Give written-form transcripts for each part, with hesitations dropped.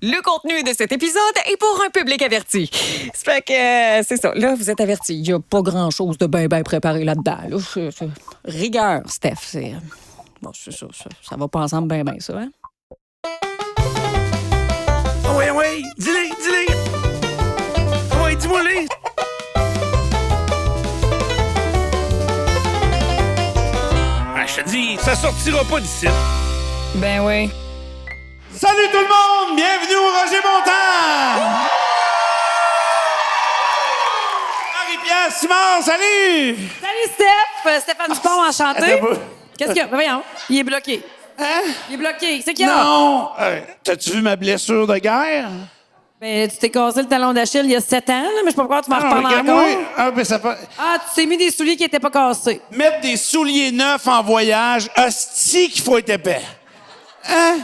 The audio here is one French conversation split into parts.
Le contenu de cet épisode est pour un public averti. Ça fait que, c'est ça. Là, vous êtes avertis. Il n'y a pas grand-chose de bien préparé là-dedans. Là, c'est rigueur, Steph. Bon, c'est ça, ça va pas ensemble bien, ça, hein? Ah oui, oui, dis-les. Ah oui, dis-moi-les. Ah, je te dis, ça sortira pas d'ici. Ben oui. Salut tout le monde! Bienvenue au Roger Montant! Marie-Pierre Simard, salut! Salut, Steph! Stéphane Dupont, enchanté. Attends un peu. Qu'est-ce qu'il y a? Ben voyons, il est bloqué. Hein? Il est bloqué. C'est qu'il y a? Non! T'as-tu vu ma blessure de guerre? Ben, tu t'es cassé le talon d'Achille il y a 7 ans, là, mais je sais pas pourquoi tu m'en reparles regarde-moi. encore. Ah, ben ça peut... Ah, tu t'es mis des souliers qui étaient pas cassés. Mettre des souliers neufs en voyage, hostie qu'il faut être épais. Hein?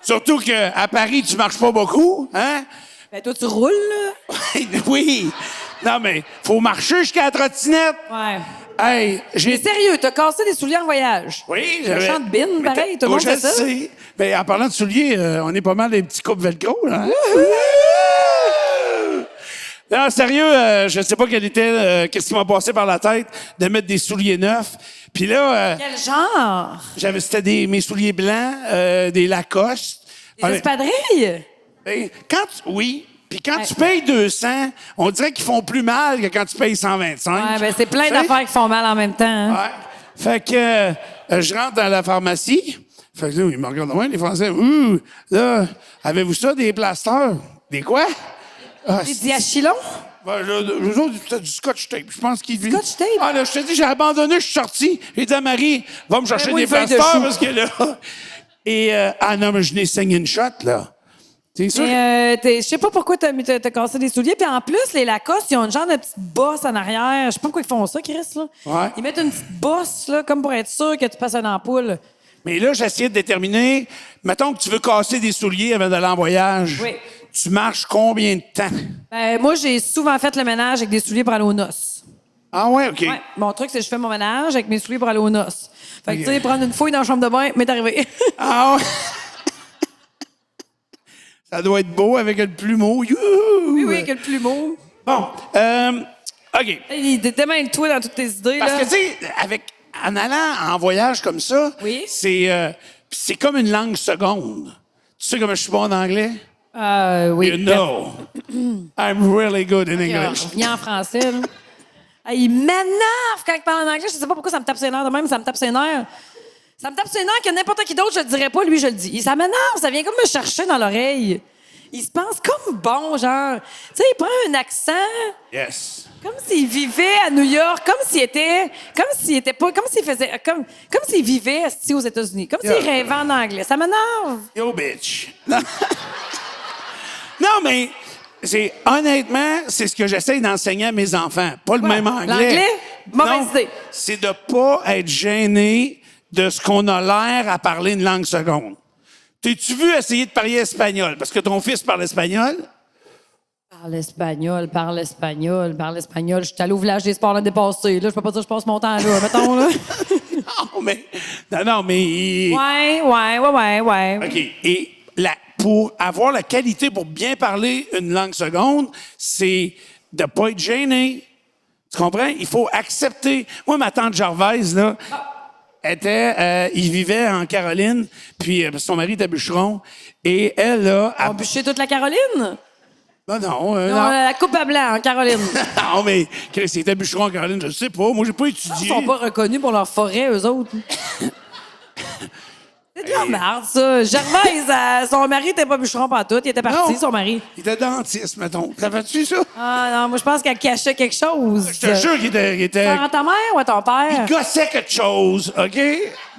Surtout qu'à Paris, tu marches pas beaucoup, hein? Ben, toi, tu roules, là. Oui! Non, mais faut marcher jusqu'à la trottinette. Ouais. Hey, Mais j'ai... sérieux, t'as cassé des souliers en voyage. Oui, Un j'avais... champ de bine, pareil, tout le monde je fait ça. sais. Ben, en parlant de souliers, on est pas mal des petits coupes velcro, là. Hein? Non, sérieux, je sais pas qu'est-ce qui m'a passé par la tête de mettre des souliers neufs. Puis là, Quel genre? c'était mes souliers blancs, des Lacoste. Des espadrilles? Ben, oui. Puis quand tu payes 200, on dirait qu'ils font plus mal que quand tu payes 125. Ouais, ben, c'est plein Tu sais? d'affaires qui font mal en même temps. Hein? Ouais. Fait que je rentre dans la pharmacie. Fait que là, ils me regardent, ouais, les Français. Là, avez-vous ça, des plasters? Des quoi? Ah, Des diachylons? ben, là, eux autres, c'était du scotch tape. Je pense qu'ils... Scotch tape? Ah, là, je te dis, j'ai abandonné, je suis sorti. J'ai dit à Marie, va me chercher moi, des une feuille de plasters chou. parce que là... Et, ah non, mais je n'ai saigné une shot, là. C'est sûr? Je sais pas pourquoi t'as cassé des souliers. Puis en plus, les Lacoste, ils ont une genre de petite bosse en arrière. Je sais pas pourquoi ils font ça, Chris. Là. Ouais. Ils mettent une petite bosse, là, comme pour être sûr que tu passes une ampoule. Mais là, j'essayais de déterminer, mettons que tu veux casser des souliers avant d'aller en voyage. Oui. Tu marches combien de temps? Moi, j'ai souvent fait le ménage avec des souliers pour aller aux noces. Ah ouais, OK. Ouais. Mon truc, c'est que je fais mon ménage avec mes souliers pour aller aux noces. Fait que, Ok. tu sais, prendre une fouille dans la chambre de bain, m'est arrivé. Ah ouais? Ça doit être beau avec le plumeau. Youhou! oui, avec le plumeau. Bon, OK. Démêle-toi dans toutes tes idées, Parce là. que, tu sais, en allant en voyage comme ça, Oui. c'est comme une langue seconde. Tu sais comment je suis bon en anglais? Oui. You know. I'm really good in English. Viens en français, là. Il m'énerve quand il parle en anglais. Je sais pas pourquoi ça me tape ses nerfs de même, ça me tape ses nerfs. Ça me tape ses nerfs que n'importe qui d'autre, je le dirais pas, lui, je le dis. Ça m'énerve, ça vient comme me chercher dans l'oreille. Il se pense comme bon, genre. Tu sais, il prend un accent Yes. comme s'il vivait à New York, comme s'il vivait asti, aux États-Unis, comme s'il rêvait en anglais. Ça m'énerve. Yo, bitch. Non, mais honnêtement, c'est ce que j'essaie d'enseigner à mes enfants. Pas le même anglais. L'anglais? Mauvaise Non, idée. c'est de pas être gêné de ce qu'on a l'air à parler une langue seconde. T'es-tu vu essayer de parler espagnol? Parce que ton fils parle espagnol? Parle espagnol. Je suis allée au village des sports l'année passée. Là, je peux pas dire que je passe mon temps là, mettons, là. Non, mais... Ouais. OK. Et pour avoir la qualité pour bien parler une langue seconde, c'est de pas être gêné. Tu comprends? Il faut accepter. Moi, ma tante Gervaise, là, il vivait en Caroline, puis son mari était bûcheron, et elle, là... On a bûché toute la Caroline? Non, La coupe à blanc en Caroline. non, mais Chris, il était bûcheron en Caroline, je sais pas. Moi, j'ai pas Ils étudié. sont pas reconnus pour leur forêt, eux autres. C'est de la merde, ça. Gervaise, son mari était pas bûcheron pantoute. Il était parti, Non. son mari. Il était dentiste, mettons. Savais-tu ça? Ah non, moi, je pense qu'elle cachait quelque chose. Je te jure qu'il était... À ta mère ou à ton père? Il gossait quelque chose, OK?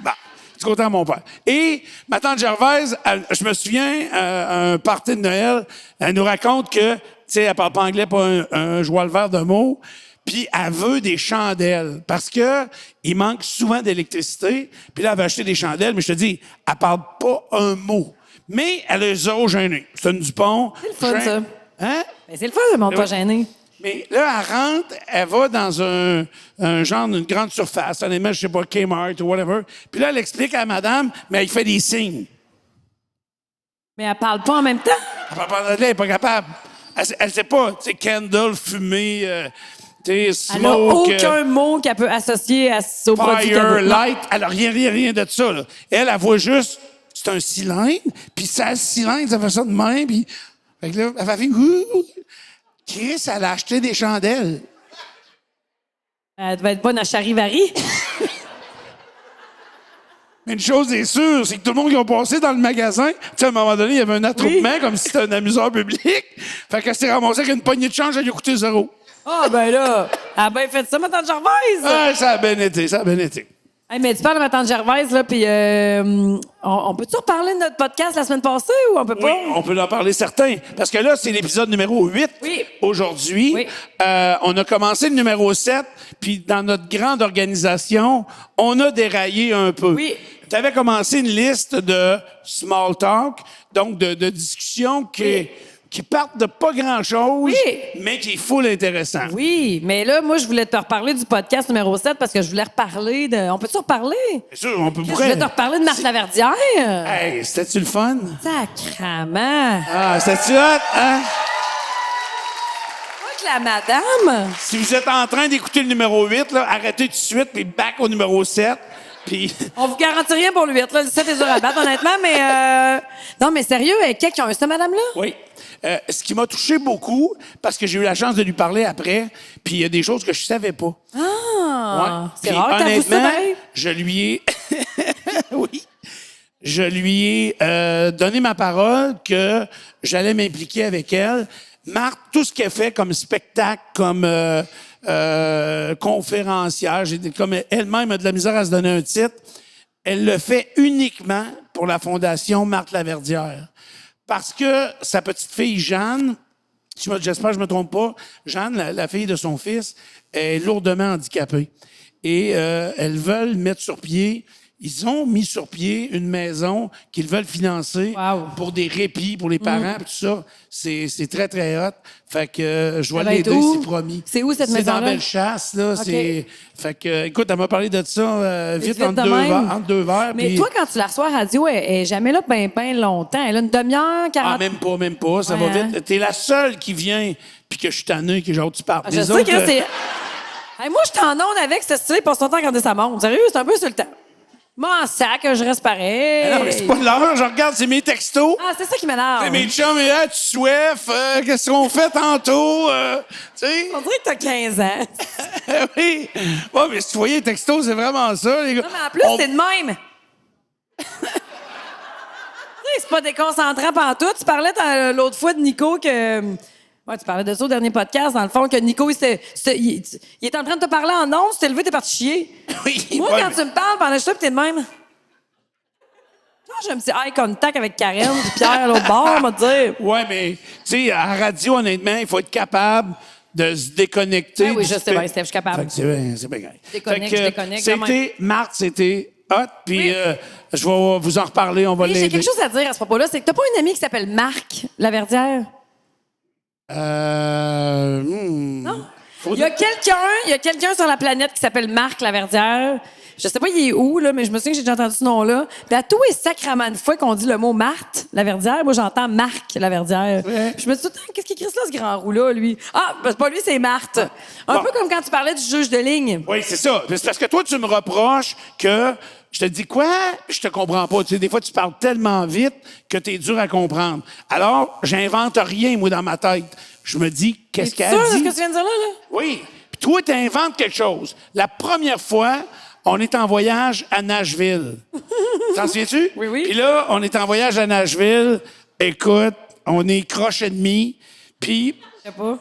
Bon, c'est content mon père. Et ma tante Gervaise, je me souviens, à un party de Noël, elle nous raconte que, tu sais, elle parle pas anglais, pas un joie le vert de mots, puis elle veut des chandelles parce que il manque souvent d'électricité. Puis là, elle veut acheter des chandelles, mais je te dis, elle parle pas un mot. Mais elle est zéro gênée. C'est une Dupont. C'est le fun, ça. Hein? Ben, c'est le fun, le monde pas gêné. Mais là, elle rentre, elle va dans un genre d'une grande surface, honnêtement, je sais pas, Kmart ou whatever. Puis là, elle explique à madame, mais elle fait des signes. Mais elle parle pas en même temps. Elle parle pas d'anglais, elle est pas capable. Elle sait pas, tu sais, candle, fumée, tu sais, Elle n'a smoke, aucun mot qu'elle peut associer au produit fire, qu'elle veut. Non. light. Elle a rien de ça, là. Elle voit juste, c'est un cylindre, puis ça, cylindre, ça fait ça de même, puis... Fait que là, elle fait... Chris, elle a acheté des chandelles. Elle devait être bonne à Charivari. Mais une chose est sûre, c'est que tout le monde qui a passé dans le magasin, tu sais, à un moment donné, il y avait un attroupement comme si c'était un amuseur public. Fait qu'elle s'est ramassée avec une poignée de change, elle lui a coûté 0. Ah, ben là, elle a bien fait ça, ma tante Gervaise. Ah, ça a bien été. Hey, mais tu parles de ma tante Gervaise, là, puis on peut-tu reparler de notre podcast la semaine passée ou on peut pas? Oui, on peut en parler certains. Parce que là, c'est l'épisode numéro 8 Oui. aujourd'hui. Oui. On a commencé le numéro 7, puis dans notre grande organisation, on a déraillé un peu. Oui. Tu avais commencé une liste de small talk, donc de discussions qui partent de pas grand-chose, Oui. mais qui est full intéressant. Oui, mais là, moi, je voulais te reparler du podcast numéro 7 parce que je voulais reparler de... On peut-tu reparler? Bien sûr, on peut Je voulais te reparler de Marthe Laverdière. Hey, c'était-tu le fun? Sacrement. Ah, c'était-tu hot, hein? Moi que la madame... Si vous êtes en train d'écouter le numéro 8, là, arrêtez tout de suite, puis back au numéro 7. Puis... On vous garantit rien pour le 8, là. Le 7 est dur à battre, honnêtement, mais... Non, mais sérieux, qui a un ça, madame-là? Oui. Ce qui m'a touché beaucoup, parce que j'ai eu la chance de lui parler après, puis il y a des choses que je savais pas. Ah! Ouais. C'est Puis, rare que t'avoues ça, honnêtement, ben. je lui ai... oui. Je lui ai donné ma parole que j'allais m'impliquer avec elle. Marthe, tout ce qu'elle fait comme spectacle, comme conférencière, comme elle-même a de la misère à se donner un titre, elle le fait uniquement pour la Fondation Marthe Laverdière. Parce que sa petite fille Jeanne, j'espère que je me trompe pas, Jeanne, la fille de son fils, est lourdement handicapée. Et elles veulent mettre sur pied, ils ont mis sur pied une maison qu'ils veulent financer Wow. pour des répits pour les parents, puis tout ça. C'est très, très hot. Fait que je vais va être l'aider, où? c'est promis. C'est où, cette C'est dans maison-là? Bellechasse, là. OK. Fait que, écoute, elle m'a parlé de ça vite Vite entre de même. entre deux verres. Mais puis- toi, quand tu la reçois à radio, elle est jamais là ben longtemps. Elle a une demi-heure, 40... Ah, même pas. Ça Ouais, va hein? vite. T'es la seule qui vient, puis que je suis tanné, que genre, tu parles. Je Les sais autres, que c'est... Hey, moi, je t'en onde avec ce style, il passe son temps à regarder sa montre. Sérieux, c'est un peu sur le temps. Moi, en sac, je reste pareil. non, mais c'est pas l'heure. Je regarde, c'est mes textos. Ah, c'est ça qui m'énerve. Hey, mes chums, et là, tu soif. Qu'est-ce qu'on fait tantôt? Tu sais? On dirait que t'as 15 ans. Oui. Bon, mais si tu voyais les textos, c'est vraiment ça, les gars. Non, mais en plus, c'est de même. Tu sais, c'est pas déconcentrant pantoute. Tu parlais l'autre fois de Nico que... Ouais, tu parlais de ça au dernier podcast, dans le fond, que Nico, il est en train de te parler en ondes, tu t'es levé, t'es parti chier. Oui, Moi, ouais, quand mais- tu me parles pendant que je suis là, pis t'es de même. Moi, j'ai un petit eye contact avec Karen et Pierre à l'autre bord, on va te dire. Ouais, mais, tu sais, à la radio, honnêtement, il faut être capable de se déconnecter. Ah oui, du je sais fait- bien, Steph, je suis capable. Fait que c'est bien grave. Déconnecte, Fait que, je déconnecte quand C'était, Marthe, c'était hot, puis Oui. Je vais vous en reparler, on va Oui, j'ai l'aider. quelque chose à dire à ce propos-là, c'est que t'as pas une amie qui s'appelle Marc Laverdière? Non. Il y a quelqu'un sur la planète qui s'appelle Marc Laverdière. Je sais pas il est où, là, mais je me souviens que j'ai déjà entendu ce nom-là. Puis à tous les sacraments de fois qu'on dit le mot Marthe Laverdière, moi j'entends Marc Laverdière. Ouais. Puis je me dis tout le temps, qu'est-ce qu'il écrit là, ce grand roux-là, lui? Ah, ben, c'est pas lui, c'est Marthe. Un Bon. peu comme quand tu parlais du juge de ligne. Oui, c'est ça. C'est parce que toi, tu me reproches que je te dis quoi? Je te comprends pas. Tu sais, des fois, tu parles tellement vite que tu es dur à comprendre. Alors, j'invente rien, moi, dans ma tête. Je me dis, qu'est-ce Es-tu qu'elle sûr de ce dit? que tu viens de dire là? Oui. Puis toi, tu inventes quelque chose. La première fois, on est en voyage à Nashville. T'en souviens-tu? Oui, oui. Puis là, on est en voyage à Nashville. Écoute, on est croche et demi. Puis Je sais pas.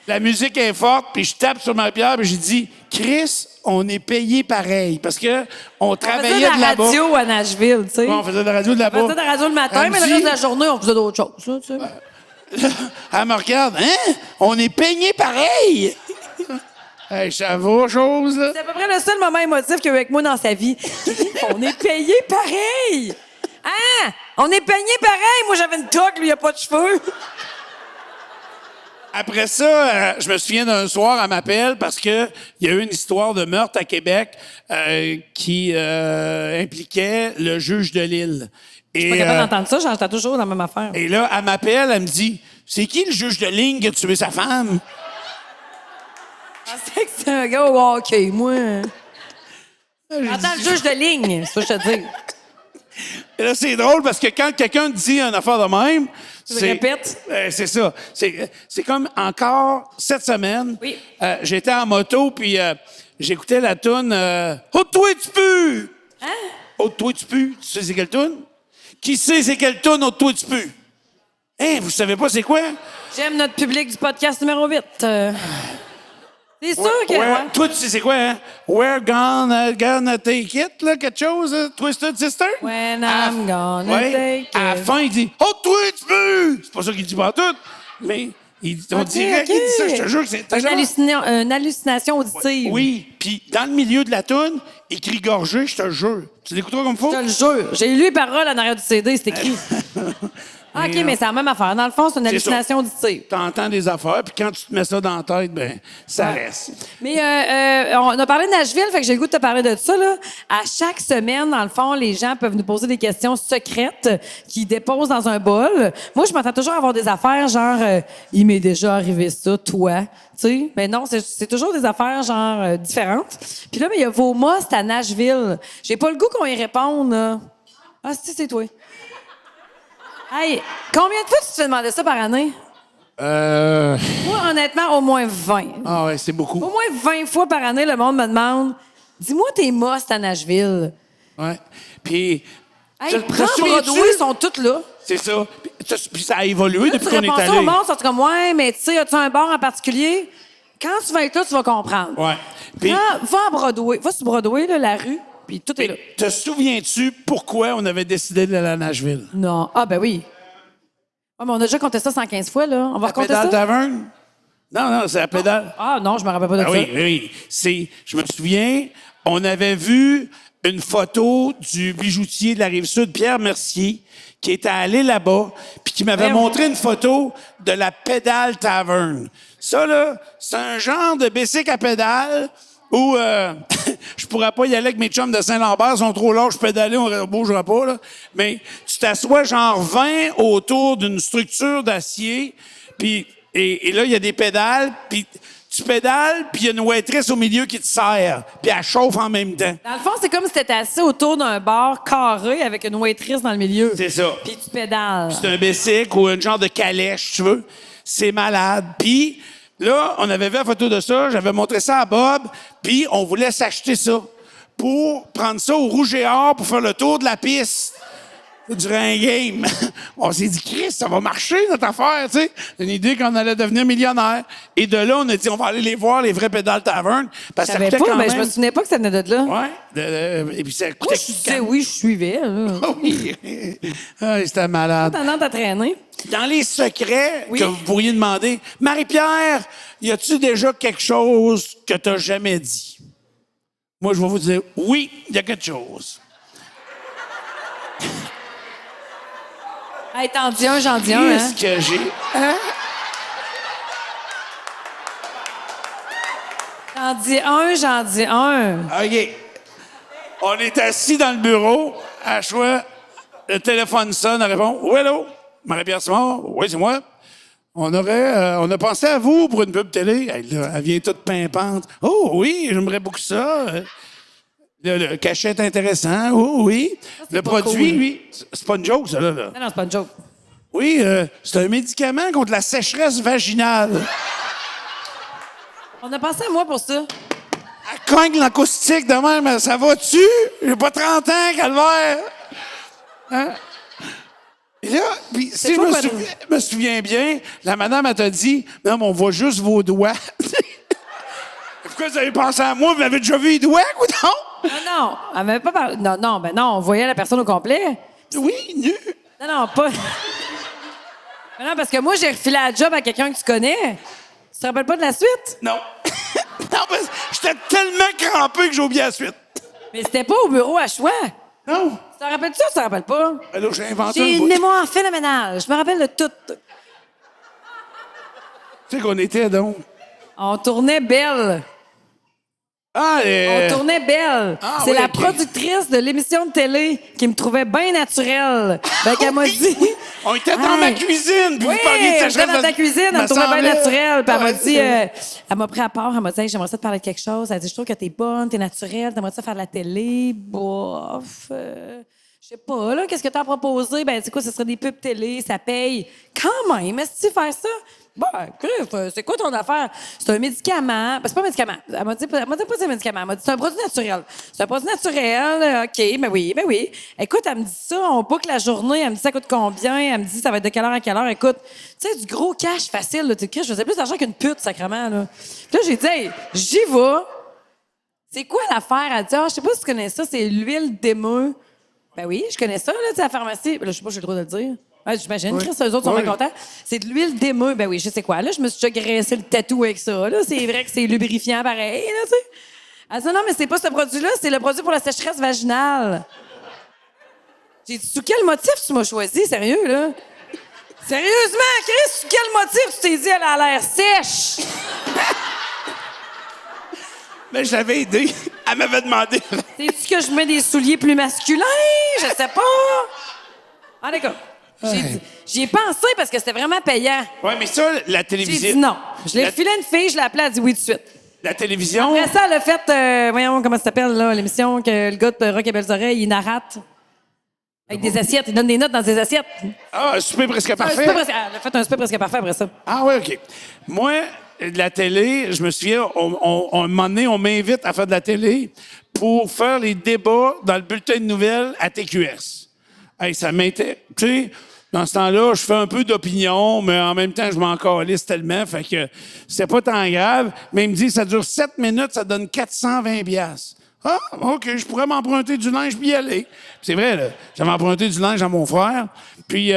la musique est forte, puis je tape sur ma bière, puis j'ai dit, Chris, on est payé pareil. Parce que on On faisait travaillait de de la là-bas. radio à Nashville, tu sais. Ouais, on faisait de la radio de On là-bas. faisait de la radio le matin, Elle mais me le reste dit- de la journée, on faisait d'autres choses, là, tu sais. Elle me regarde, hein? On est payé pareil! Hey, ça va, chose, là? C'est à peu près le seul moment émotif qu'il y a eu avec moi dans sa vie. On est payé pareil! Hein? On est payé pareil! Moi, j'avais une toque, lui, il a pas de cheveux. Après ça, je me souviens d'un soir, elle m'appelle parce que il y a eu une histoire de meurtre à Québec qui impliquait le juge de Lille. Je suis pas Et, capable d'entendre ça, j'entends toujours la même affaire. et là, elle m'appelle, elle me dit, c'est qui le juge de ligne qui a tué sa femme? Je pensais que c'est un gars au hockey, moi. J'entends le juge de ligne, c'est ça que je te dis. Et là, c'est drôle parce que quand quelqu'un dit une affaire de même, le répètes? C'est ça. C'est comme encore cette semaine. Oui. J'étais en moto puis j'écoutais la toune Oh toi tu pues. Hein? Oh toi tu pues. Tu sais c'est quelle toune? Qui sait c'est quelle toune Oh toi tu pues? Hein, vous savez pas c'est quoi? J'aime notre public du podcast numéro 8. C'est sûr que... ouais. Toi tu sais c'est quoi hein? We're gonna take it là quelque chose Twisted Sister? When I'm gonna Ouais. take it. À la fin, il dit Oh, toi, tu peux! C'est pas ça qu'il dit pas tout, mais on dirait qu'il dit ça, je te jure que c'est. Une hallucination auditive. Oui, puis dans le milieu de la toune, il crie gorgé, je te jure. Tu l'écouteras comme faut? Je te le jure. J'ai lu les paroles en arrière du CD, c'est écrit. Ah, OK, mais c'est la même affaire. Dans le fond, c'est une hallucination auditive. T'entends des affaires, puis quand tu te mets ça dans la tête, ben ça reste. Mais on a parlé de Nashville, fait que j'ai le goût de te parler de ça. Là. À chaque semaine, dans le fond, les gens peuvent nous poser des questions secrètes qu'ils déposent dans un bol. Moi, je m'attends toujours à avoir des affaires genre il m'est déjà arrivé ça, toi. Tu sais? Mais non, c'est toujours des affaires genre différentes. Puis là, il y a vos must à Nashville. J'ai pas le goût qu'on y réponde. Là. Ah, c'est toi. Hey, combien de fois tu te fais demander ça par année? Moi, honnêtement, au moins 20. Ah ouais, c'est beaucoup. Au moins 20 fois par année, le monde me demande dis-moi tes must à Nashville. Ouais. Puis. Hey, prends Broadway, ils sont tous là. C'est ça. Puis ça a évolué depuis Tu qu'on est réponds ça allé. au monde, ça te comme ouais, mais tu sais, as-tu un bar en particulier? Quand tu vas être là, tu vas comprendre. Ouais. Puis. Va à Broadway. Va sur Broadway, là, la rue, puis tout est là. Te souviens-tu pourquoi on avait décidé d'aller à Nashville? Non. Ah, ben oui. Ah, mais on a déjà compté ça 115 fois, là. On va La raconter Pédale ça? Taverne? Non, c'est la pédale. Ah, non, je me rappelle pas de Ah ça. oui. Je me souviens, on avait vu une photo du bijoutier de la Rive-Sud, Pierre Mercier, qui était allé là-bas, puis qui m'avait montré une photo de la Pédale Tavern. Ça, là, c'est un genre de bicycle à pédale où je pourrais pas y aller avec mes chums de Saint-Lambert, ils sont trop larges, pédaler, on bougera pas, là. Mais tu t'assois genre 20 autour d'une structure d'acier, puis et là, il y a des pédales, puis tu pédales, puis il y a une waitress au milieu qui te sert, puis elle chauffe en même temps. Dans le fond, c'est comme si t'étais assis autour d'un bar carré avec une waitress dans le milieu. C'est ça. Puis tu pédales. C'est un bicycle ou un genre de calèche, tu veux. C'est malade. Puis là, on avait vu la photo de ça, j'avais montré ça à Bob, puis on voulait s'acheter ça pour prendre ça au Rouge et Or pour faire le tour de la piste durant un game. On s'est dit, Chris, ça va marcher, notre affaire, tu sais. Une idée qu'on allait devenir millionnaire. Et de là, on a dit, on va aller les voir, les vrais pédales taverne. Parce Je que ça savais coûtait pas, quand mais même. je me souvenais pas que ça venait de là. Ouais. Et puis ça Moi, coûtait... je disais oui, je suivais. Là. Ah oui. Ah, c'était malade. Tendance à traîner. Dans les secrets Oui. que vous pourriez demander, Marie-Pierre, y a-tu déjà quelque chose que t'as jamais dit? Moi, je vais vous dire, oui, il y a quelque chose. Hey, t'en dis un, j'en dis un. Hein? Qu'est-ce que j'ai? T'en dis un, j'en dis un. OK. On est assis dans le bureau, à choix, le téléphone sonne, elle répond, oui, allô? Marie-Pierre Simard? Oui, c'est moi. On a pensé à vous pour une pub télé. Elle vient toute pimpante. Oh oui, j'aimerais beaucoup ça. Le cachet est intéressant. Oh oui. Le pas produit, cool. lui, c'est pas une joke, ça, là. Non, c'est pas une joke. Oui, c'est un médicament contre la sécheresse vaginale. On a pensé à moi pour ça. Elle cogne l'acoustique de même. Ça va-tu? J'ai pas 30 ans, calvaire. Hein? Et là, puis, si je me souviens bien, la madame, elle t'a dit, non, mais on voit juste vos doigts. Pourquoi vous avez pensé à moi? Vous avez déjà vu les doigts, ou non? Non, elle m'avait pas parlé. Non, ben non, on voyait la personne au complet. Oui, nu. Non, pas. Mais non, parce que moi, j'ai refilé la job à quelqu'un que tu connais. Tu te rappelles pas de la suite? Non. Non, parce que j'étais tellement crampé que j'ai oublié la suite. Mais c'était pas au bureau à choix. Non. Tu te rappelles-tu ou tu te rappelles pas? Alors, j'ai inventé J'ai un une bout. mémoire phénoménale. Je me rappelle de tout. Tu sais qu'on était, donc. On tournait Belle. Ah, On tournait Belle. Ah, c'est oui, la ok. productrice de l'émission de télé qui me trouvait bien naturelle. Fait qu'elle m'a dit... On était dans Hey. ma cuisine, puis Oui, vous parliez de j'étais sécheresse dans ta cuisine, elle me trouvait bien semblait. naturelle. Puis elle m'a Ouais, dit, c'est vrai. elle m'a pris à part, elle m'a dit, hey, j'aimerais ça te parler de quelque chose. Elle a dit, je trouve que t'es bonne, t'es naturelle, t'aimerais ça faire de la télé, bof. Je sais pas, là, qu'est-ce que t'as proposé? Ben, c'est quoi, ce serait des pubs télé, ça paye. Quand même, est-ce que tu faire ça? Ben, Griff, c'est quoi ton affaire? C'est un médicament. Ben, c'est pas un médicament. Elle m'a dit pas c'est un médicament. Elle m'a dit c'est un produit naturel. C'est un produit naturel. OK, ben oui. Écoute, elle me dit ça. On boucle la journée. Elle me dit ça coûte combien? Elle me dit ça va être de quelle heure à quelle heure. Écoute, tu sais, du gros cash facile. Là, tu sais, je faisais plus d'argent qu'une pute, sacrément. Là. Puis là, j'ai dit, hey, j'y vais. C'est quoi l'affaire? Elle dit, je sais pas si tu connais ça. C'est l'huile d'émeu. Ben oui, je connais ça, là, tu sais, à la pharmacie. Là, je sais pas si j'ai le droit de le dire. Ouais, j'imagine, Oui. Chris, eux autres sont Oui. bien contents. C'est de l'huile d'émeu. Ben oui, je sais quoi. Là, je me suis déjà graissé le tatou avec ça. Là, c'est vrai que c'est lubrifiant pareil, là, tu sais. Elle dit, non, mais c'est pas ce produit-là, c'est le produit pour la sécheresse vaginale. J'ai dit, sous quel motif tu m'as choisi, sérieux, là? Sérieusement, Chris, sous quel motif tu t'es dit, elle a l'air sèche? Mais je l'avais aidé. Elle m'avait demandé. Sais-tu que je mets des souliers plus masculins? Je sais pas. Ah, d'accord. J'y ai pensé parce que c'était vraiment payant. Oui, mais ça, la J'ai télévision. dit non. Je l'ai La- filé à une fille, je l'ai appelée, elle a dit oui tout de suite. La télévision. Après ça, elle a fait, voyons comment ça s'appelle, là, l'émission que le gars de Rock et Belles Oreilles, il narrate. Avec des assiettes, il donne des notes dans des assiettes. Ah, un souper presque parfait. Elle a fait un super presque parfait après ça. Ah oui, OK. Moi, de la télé, je me souviens, un moment donné, on m'invite à faire de la télé pour faire les débats dans le bulletin de nouvelles à TQS. Hey, ça m'était... Tu sais, dans ce temps-là, je fais un peu d'opinion, mais en même temps, je m'en calisse tellement, fait que c'est pas tant grave. Mais il me dit, ça dure 7 minutes, ça donne 420 $. Ah, OK, je pourrais m'emprunter du linge puis y aller. C'est vrai, là. J'avais emprunté du linge à mon frère. Puis,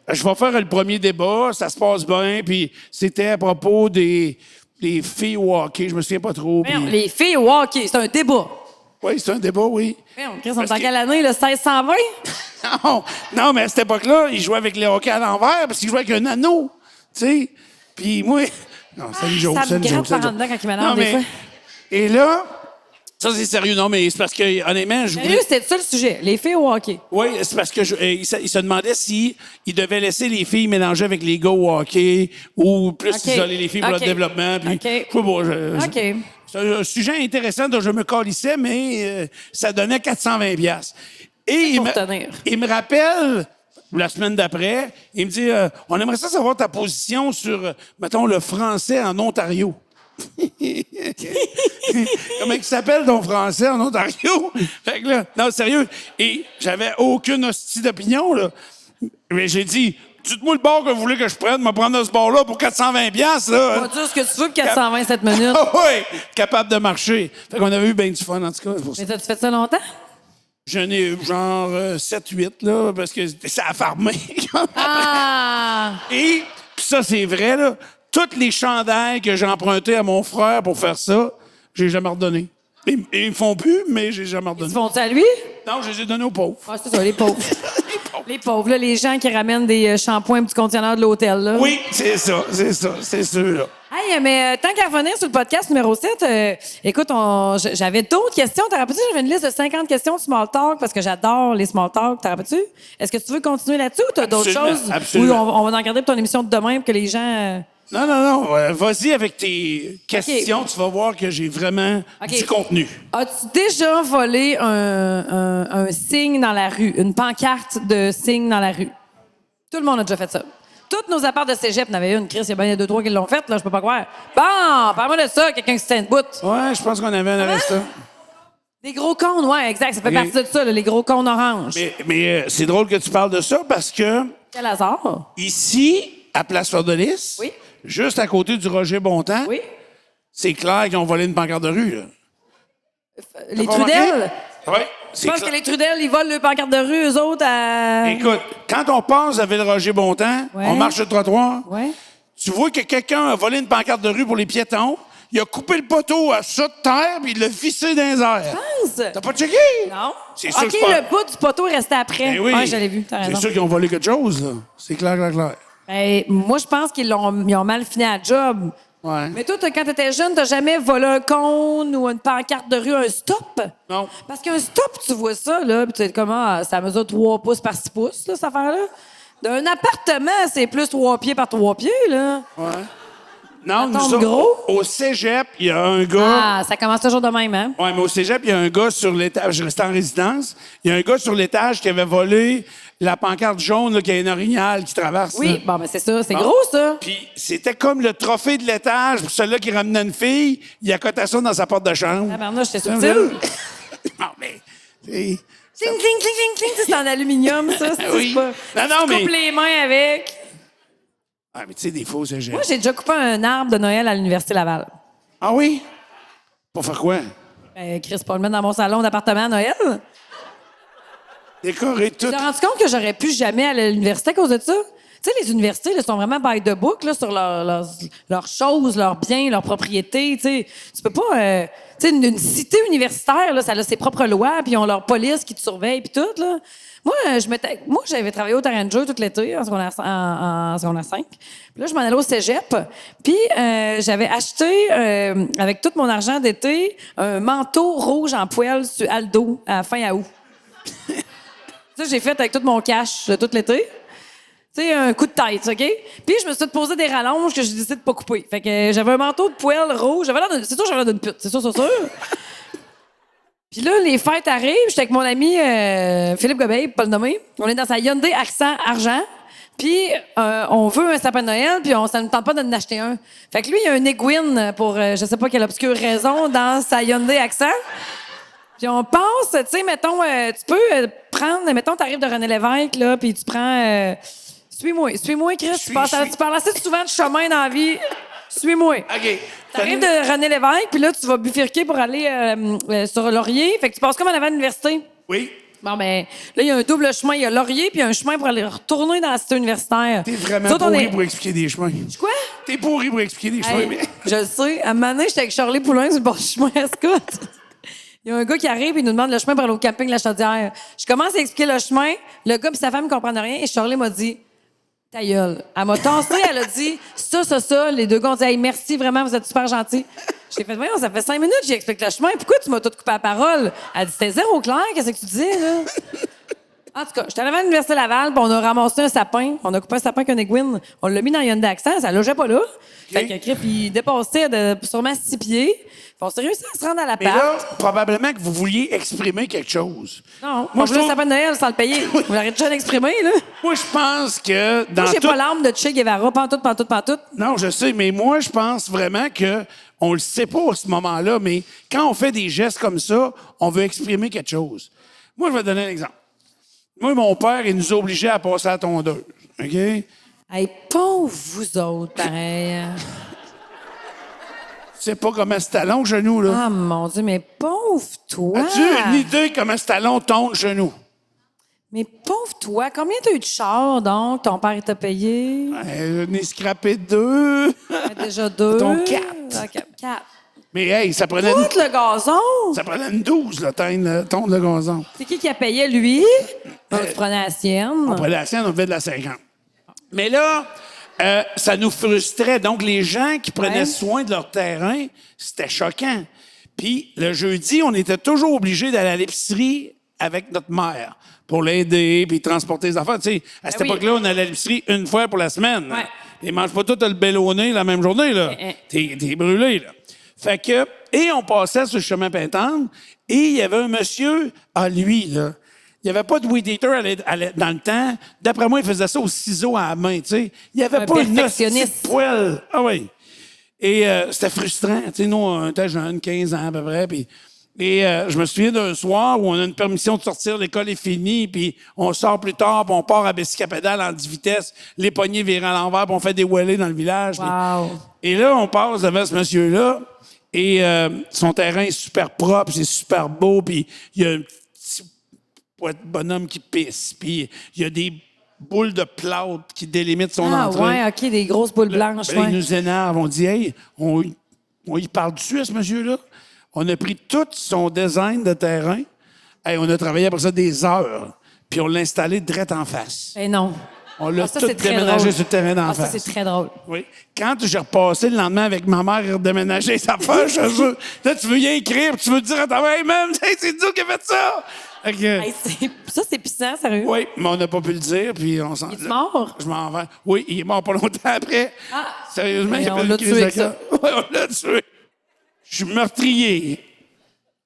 je vais faire le premier débat, ça se passe bien. Puis, c'était à propos des filles au hockey, je me souviens pas trop. puis- Voyons, les filles au hockey, c'est un débat. Oui, c'est un débat, oui. Voyons, Chris, on Parce est en que- quelle année, le 1620? Non, mais à cette époque-là, ils jouaient avec les hockey à l'envers parce qu'ils jouaient avec un anneau. Tu sais? Puis moi. Non, c'est une joke. ça me c'est une gratte joke, c'est une par en joke. dedans quand il m'énerve, Non, des mais- fois. Et là, ça c'est sérieux, non, mais c'est parce que, honnêtement, je voulais. Sérieux, c'était ça le sujet, les filles au hockey. Oui, c'est parce que il se demandait si il devait laisser les filles mélanger avec les gars au hockey ou plus OK. isoler les filles pour OK. le développement. Puis, OK. je sais pas, OK. c'est un sujet intéressant dont je me calissais, mais ça donnait 420 $. Et pour tenir. il me rappelle, la semaine d'après, il me dit on aimerait ça savoir ta position sur, mettons, le français en Ontario. Comment il s'appelle ton français en Ontario? Fait que là, non, sérieux. Et j'avais aucune hostie d'opinion, là. Mais j'ai dit, dites-moi le bord que vous voulez que je prenne, me prendre ce bord-là pour 420 $, Pas là. dire ce que tu veux pour 427 minutes. Ah oui, capable de marcher. Fait qu'on avait eu bien du fun, en tout cas. Pour ça. Mais t'as-tu fait ça longtemps? J'en ai eu genre 7-8, là, parce que ça a farmé. Ah! Et, puis ça, c'est vrai, là, toutes les chandails que j'ai empruntés à mon frère pour faire ça, j'ai jamais redonné. Ils me font plus, mais j'ai jamais Ils redonné. se font à lui? Non, je les ai donnés aux pauvres. Ah, c'est ça, les pauvres. Les pauvres, là, les gens qui ramènent des shampoings du conteneur de l'hôtel, là. Oui, c'est ça, c'est ceux-là. Hey, mais tant qu'à revenir sur le podcast numéro 7, écoute, j'avais d'autres questions. T'as rappelé-tu? J'avais une liste de 50 questions de small talk parce que j'adore les small talk. T'as rappelé-tu? Est-ce que tu veux continuer là-dessus ou t'as d'autres Absolument, choses? absolument. Oui, on va en garder pour ton émission de demain pour que les gens... Non. Vas-y avec tes questions. Tu vas voir que j'ai vraiment OK. du contenu. As-tu déjà volé un signe dans la rue, une pancarte de signe dans la rue? Tout le monde a déjà fait ça. Toutes nos apparts de cégep n'avaient une. Chris, il y a bien 2-3 qui l'ont fait, là, je peux pas croire. Bon, parle-moi de ça, quelqu'un qui se tient debout. Ouais, je pense qu'on avait un arrestant. Des gros cônes, ouais, exact. Ça fait OK. partie de ça, là, les gros cônes oranges. Mais c'est drôle que tu parles de ça parce que Quel hasard. ici, à Place Fleur de Lys, Oui. juste à côté du Roger Bontemps, Oui. c'est clair qu'ils ont volé une pancarte de rue. Là. Les T'as pas remarqué? Trudel. Oui. Je pense que les Trudel, ils volent le pancarte de rue, eux autres, à... Écoute, quand on passe à Ville-Roger-Bontemps, Ouais. on marche sur le trottoir, Ouais. tu vois que quelqu'un a volé une pancarte de rue pour les piétons, il a coupé le poteau à ça de terre, puis il l'a vissé dans les airs. Pense. T'as pas checké? Non. C'est sûr OK, que c'est pas- le bout du poteau est resté après. Ben oui. Ouais, je l'ai vu, t'as C'est raison. sûr qu'ils ont volé quelque chose, là. C'est clair. Ben, moi, je pense qu'ils ont mal fini à la job. Ouais. Mais toi, quand t'étais jeune, t'as jamais volé un cône ou une pancarte de rue, un stop? Non. Parce qu'un stop, tu vois ça, là, puis tu sais comment ça mesure 3 pouces par 6 pouces, là, cette affaire-là. D'un appartement, c'est plus 3 pieds par 3 pieds, là. Ouais. Non, Ça tombe nous autres, gros? au cégep, il y a un gars. Ah, ça commence toujours de même, hein? Oui, mais au cégep, il y a un gars sur l'étage. Je restais en résidence. Il y a un gars sur l'étage qui avait volé la pancarte jaune, là, qui a une orignale qui traverse. Oui, là. bon, mais c'est ça. C'est Bon. gros, ça. Puis c'était comme le trophée de l'étage pour celui-là qui ramenait une fille. Il accotait ça dans sa porte de chambre. Ah, Bernard, j'étais subtil. Non, mais. c'est- Cling, cling, cling, cling, cling. C'est en aluminium, ça. C'est Oui. pas... Non, Tu mais. coupes les mains avec. Ah, mais tu sais, des faux cégep. Moi, j'ai déjà coupé un arbre de Noël à l'Université Laval. Ah oui? Pour faire quoi? Chris, pas le mettre dans mon salon d'appartement à Noël. Décorer tout. Tu t'es rendu compte que j'aurais pu jamais aller à l'université à cause de ça? Tu sais, les universités là, sont vraiment by the book là, sur leurs choses, leurs biens, leurs propriétés. Tu sais, tu peux pas... tu sais, une cité universitaire, là, ça a ses propres lois, puis ils ont leur police qui te surveille, puis tout. Là. Moi, j'avais travaillé au terrain de jeu tout l'été, en secondaire 5. Puis là, je m'en allais au cégep. Puis j'avais acheté, avec tout mon argent d'été, un manteau rouge en poêle sur Aldo à fin août. Ça, j'ai fait avec tout mon cash de tout l'été. Tu sais, un coup de tête, OK? Puis je me suis posé des rallonges que j'ai décidé de pas couper. Fait que j'avais un manteau de poêle rouge. C'est sûr, j'avais l'air d'une pute. C'est sûr, c'est sûr. Puis là, les fêtes arrivent. J'étais avec mon ami Philippe Gobeil, pas le nommer. On est dans sa Hyundai Accent argent. Puis on veut un sapin de Noël, puis ça ne tente pas d'en acheter un. Fait que lui, il y a un Egwin pour je sais pas quelle obscure raison dans sa Hyundai Accent. Puis on pense, tu sais, mettons, tu peux prendre, mettons, t'arrives de René Lévesque, là, puis tu prends... Suis-moi, Chris. Tu parles assez souvent de chemin dans la vie. Suis-moi. OK. T'arrives de René Lévesque, puis là, tu vas bifurquer pour aller sur Laurier. Fait que tu passes comme en avant de l'université. Oui. Bon, ben, là, il y a un double chemin. Il y a Laurier, puis il y a un chemin pour aller retourner dans la cité universitaire. T'es vraiment Nous autres, pourri pour expliquer des chemins. Quoi? T'es pourri pour expliquer des chemins, Hey, mais... je le sais. À un moment donné, j'étais avec Charlie Poulain sur le bord du chemin à Scott. Il y a un gars qui arrive et il nous demande le chemin pour aller au camping La Chaudière. Je commence à expliquer le chemin. Le gars et sa femme ne comprennent rien. Et Charlie m'a dit « Ta gueule ». Elle m'a tassé. Elle a dit « Ça ». Les deux gars ont dit « Hey, merci, vraiment, vous êtes super gentils ». J'ai fait « Voyons, ça fait 5 minutes que j'explique le chemin. Pourquoi tu m'as tout coupé la parole? » Elle dit « C'était zéro clair. Qu'est-ce que tu disais, là? » En tout cas, j'étais allée à l'Université Laval, puis on a ramassé un sapin. On a coupé un sapin avec un Egwin. On l'a mis dans Hyundai Accent. Ça logeait pas là. Fait que Crip, il dépassait de sûrement 6 pieds. Puis on s'est réussi à se rendre à la Mais là, part. probablement que vous vouliez exprimer quelque chose. Non, Moi, on je voulait trouve- le sapin de Noël sans le payer. Vous l'arrêtez déjà d'exprimer, là. Moi, je pense que dans Moi, j'ai tout... pas l'arme de Che Guevara. Pantoute. Non, je sais, mais moi, je pense vraiment que on le sait pas à ce moment-là, mais quand on fait des gestes comme ça, on veut exprimer quelque chose. Moi, je vais te donner un exemple. Moi, mon père, il nous obligeait à passer à la tondeuse. OK? Hey, pauvre vous autres, pareil. Tu sais pas comment c'est talon, genou, là. Ah, mon Dieu, mais pauvre toi. As-tu une idée comment c'est talon ton genou? Mais pauvre toi, combien t'as eu de chars, donc? Ton père, il t'a payé? J'en ai scrappé 2. Déjà 2. Ton 4. OK, 4. Mais hey, ça prenait, Tout le gazon! ça prenait une 12, là, tondre le gazon. C'est qui a payé, lui? Donc, tu prenais la sienne. On prenait la sienne, on faisait de la 50. Mais là, ça nous frustrait. Donc, les gens qui prenaient Ouais. soin de leur terrain, c'était choquant. Puis, le jeudi, on était toujours obligés d'aller à l'épicerie avec notre mère pour l'aider puis transporter les affaires. Tu sais, à cette oui. époque-là, on allait à l'épicerie une fois pour la semaine. Ouais. Ils mangent pas tout le bellonné la même journée, là. T'es brûlé, là. Fait que, et on passait sur le chemin Pintendre, et il y avait un monsieur, lui, là, il n'y avait pas de weed eater dans le temps. D'après moi, il faisait ça au ciseau à la main, tu sais. Il n'y avait Un pas une perfectionniste. hostie de poêle. Ah oui. Et c'était frustrant. Tu sais, nous, on était jeunes, 15 ans à peu près, puis... Et je me souviens d'un soir où on a une permission de sortir, l'école est finie, puis on sort plus tard, puis on part à Bessie-Capédale en 10 vitesses, les poignées virent à l'envers, puis on fait des wheelies dans le village. Wow. Et là, on passe devant ce monsieur-là, et son terrain est super propre, c'est super beau, puis il y a un petit bonhomme qui pisse, puis il y a des boules de plâtre qui délimitent son Ah, entrée. ouais, OK, des grosses boules blanches, Ben là, ouais. il nous énerve. On dit, hey, on y parle dessus à ce monsieur-là. On a pris tout son design de terrain. Hey, on a travaillé après ça des heures. Puis on l'a installé direct en face. Ben non. On l'a ça, tout c'est très déménagé drôle. sur le terrain d'en Ça, face. c'est très drôle. Oui. Quand j'ai repassé le lendemain avec ma mère redéménager sa affaires chez eux, là, tu veux y écrire, puis tu veux dire à ta mère, hey, man, c'est Dieu qui a fait ça! Fait que, Hey, ça, c'est pissant, sérieux. oui, mais on n'a pas pu le dire, puis on s'en... Il est mort? Je m'en vais. Oui, il est mort pas longtemps après. Ah. Sérieusement, Mais il a on fait l'a une crise tué de avec ça. cœur. Oui, on l'a tué. Je suis meurtrier.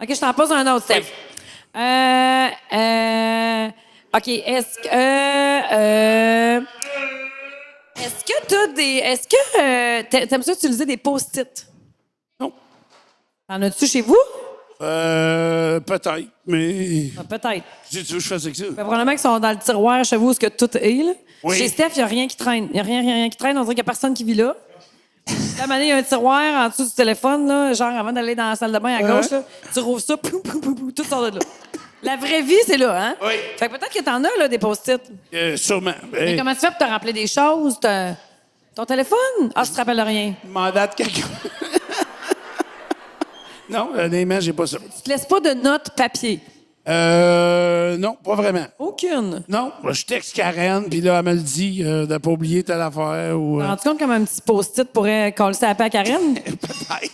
OK, je t'en pose un autre, Steph. OK, est-ce que t'as des... Est-ce que t'aimes ça utiliser des post-it? Non. T'en as-tu chez vous? Peut-être, mais... Ah, peut-être. Si tu veux que je fasse avec ça. Ben, probablement qu'ils sont dans le tiroir chez vous, où ce que tout est, là. Oui. Chez Steph, il n'y a rien qui traîne. Il n'y a rien qui traîne. On dirait qu'il n'y a personne qui vit là. Là, à un moment donné, il y a un tiroir en dessous du téléphone, là, genre avant d'aller dans la salle de bain à gauche, là, tu rouvres ça, poum, poum, poum, poum, tout sort de là. La vraie vie, c'est là, hein? Oui. Fait que peut-être que t'en as, là, des post-it. Sûrement. Mais comment tu fais pour te rappeler des choses? Ton téléphone? Ah, je te rappelle rien. Mandat de quelqu'un. Non, honnêtement, j'ai pas ça. Tu te laisses pas de notes papier? Non, pas vraiment. Aucune. Non, je texte Karen, puis là, elle me le dit de pas oublier telle affaire ou... Tu te rends compte comme un petit post-it pourrait coller ça à la Karen? Peut-être.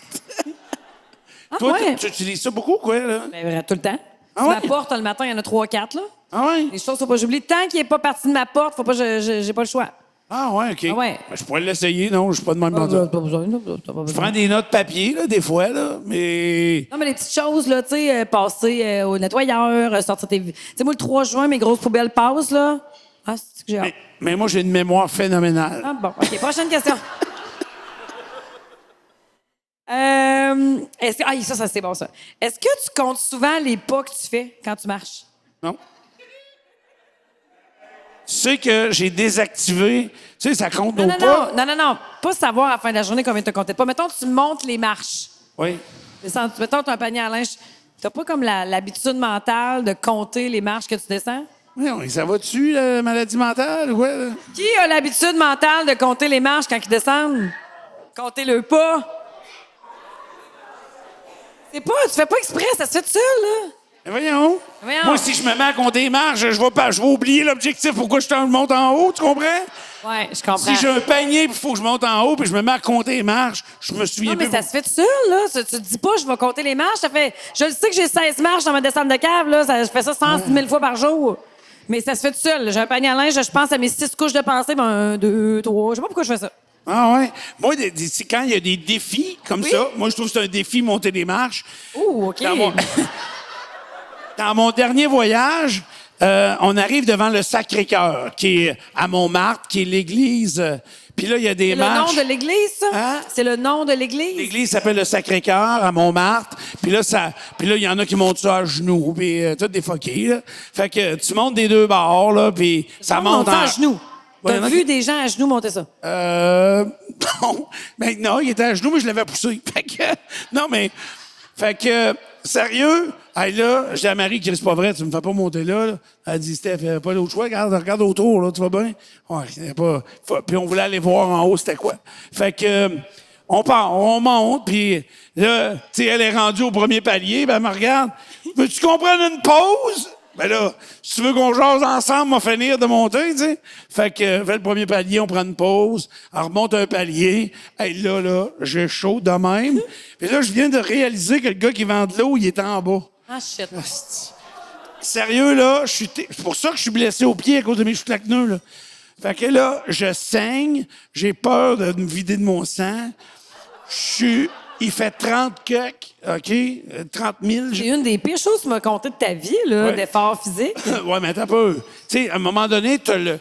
Ah, Toi, ouais. tu utilises ça beaucoup, quoi, là? Ben, tout le temps. Ah Sur ouais? ma porte, le matin, il y en a 3-4, là. Ah ouais? Les choses, faut pas que j'oublie. Tant qu'il n'est pas parti de ma porte, faut pas j'ai pas le choix. Ah ouais, OK. Ah ouais. Ben, je pourrais l'essayer, non, je suis pas de même dans ça. Pas besoin, là, t'as pas Je besoin. prends des notes papier, là, des fois, là, mais... Non, mais les petites choses, là, tu sais, passer au nettoyeur, sortir tes... Tu sais, moi, le 3 juin, mes grosses poubelles passent, là. Ah, c'est que j'ai hâte. Mais moi, j'ai une mémoire phénoménale. Ah, bon, OK. Prochaine question. Ça, c'est bon, ça. Est-ce que tu comptes souvent les pas que tu fais quand tu marches? Non? Tu sais que j'ai désactivé... Tu sais, ça compte nos pas? Non. Pas savoir à la fin de la journée combien tu as compté pas. Mettons, tu montes les marches. Oui. Mettons, tu as un panier à linge. T'as pas comme l'habitude mentale de compter les marches que tu descends? Oui, ça va-tu, la maladie mentale, ou quoi? Là? Qui a l'habitude mentale de compter les marches quand ils descendent? Compter le pas? Tu fais pas exprès, ça se fait tout seul, là. Mais voyons. Voyons. Moi, si je me mets à compter les marches, je vais oublier l'objectif pourquoi je monte en haut, tu comprends? Ouais, je comprends. Si j'ai un panier puis il faut que je monte en haut puis je me mets à compter les marches, je me souviens Non, mais plus. ça se fait tout seul, là. Tu te dis pas, je vais compter les marches. Je le sais que j'ai 16 marches dans ma descente de cave, là. Je fais ça 106 000 fois par jour. Mais ça se fait tout seul. J'ai un panier à linge, je pense à mes 6 couches de pensée. 1, 2, 3. Je sais pas pourquoi je fais ça. Ah ouais. Moi, c'est quand il y a des défis comme Oui. ça, moi, je trouve que c'est un défi monter des marches. Ouh, OK. Dans mon dernier voyage, on arrive devant le Sacré-Cœur, qui est à Montmartre, qui est l'église. Puis là, il y a des C'est le marches. nom de l'église, ça? Hein? C'est le nom de l'église? L'église s'appelle le Sacré-Cœur à Montmartre. Puis là, il y en a qui montent ça à genoux, puis tout des fuckés, là. Fait que tu montes des deux bords, là, puis ça monte à genoux. Ouais, T'as il y en a vu qui- des gens à genoux monter ça? Non. Ben non, il était à genoux, mais je l'avais poussé. Fait que, non, mais... Fait que, sérieux, hey, là, j'ai dit à Marie, c'est pas vrai, tu me fais pas monter là. Là. Elle dit, Steph, il n'y a pas d'autre choix, regarde autour, là, tu vas bien? Ouais, il y a pas... Puis on voulait aller voir en haut, c'était quoi. Fait que, on part, on monte, puis là, tu sais, elle est rendue au premier palier, ben elle me regarde. Veux-tu qu'on prenne une pause? Ben là, si tu veux qu'on jase ensemble, on va finir de monter, tu sais. Fait que, fait le premier palier, on prend une pause, on remonte un palier. Hey, là, j'ai chaud de même. Puis là, je viens de réaliser que le gars qui vend de l'eau, il est en bas. Ah, shit. Sérieux, là, c'est pour ça que je suis blessé au pied à cause de mes chouclaqueneux, là. Fait que là, je saigne, j'ai peur de me vider de mon sang. Il fait 30 coques, OK? 30 000. C'est une des pires choses que tu m'as conté de ta vie, là, Ouais. d'effort physique. Ouais, mais attends un peu. Tu sais, à un moment donné, t'as le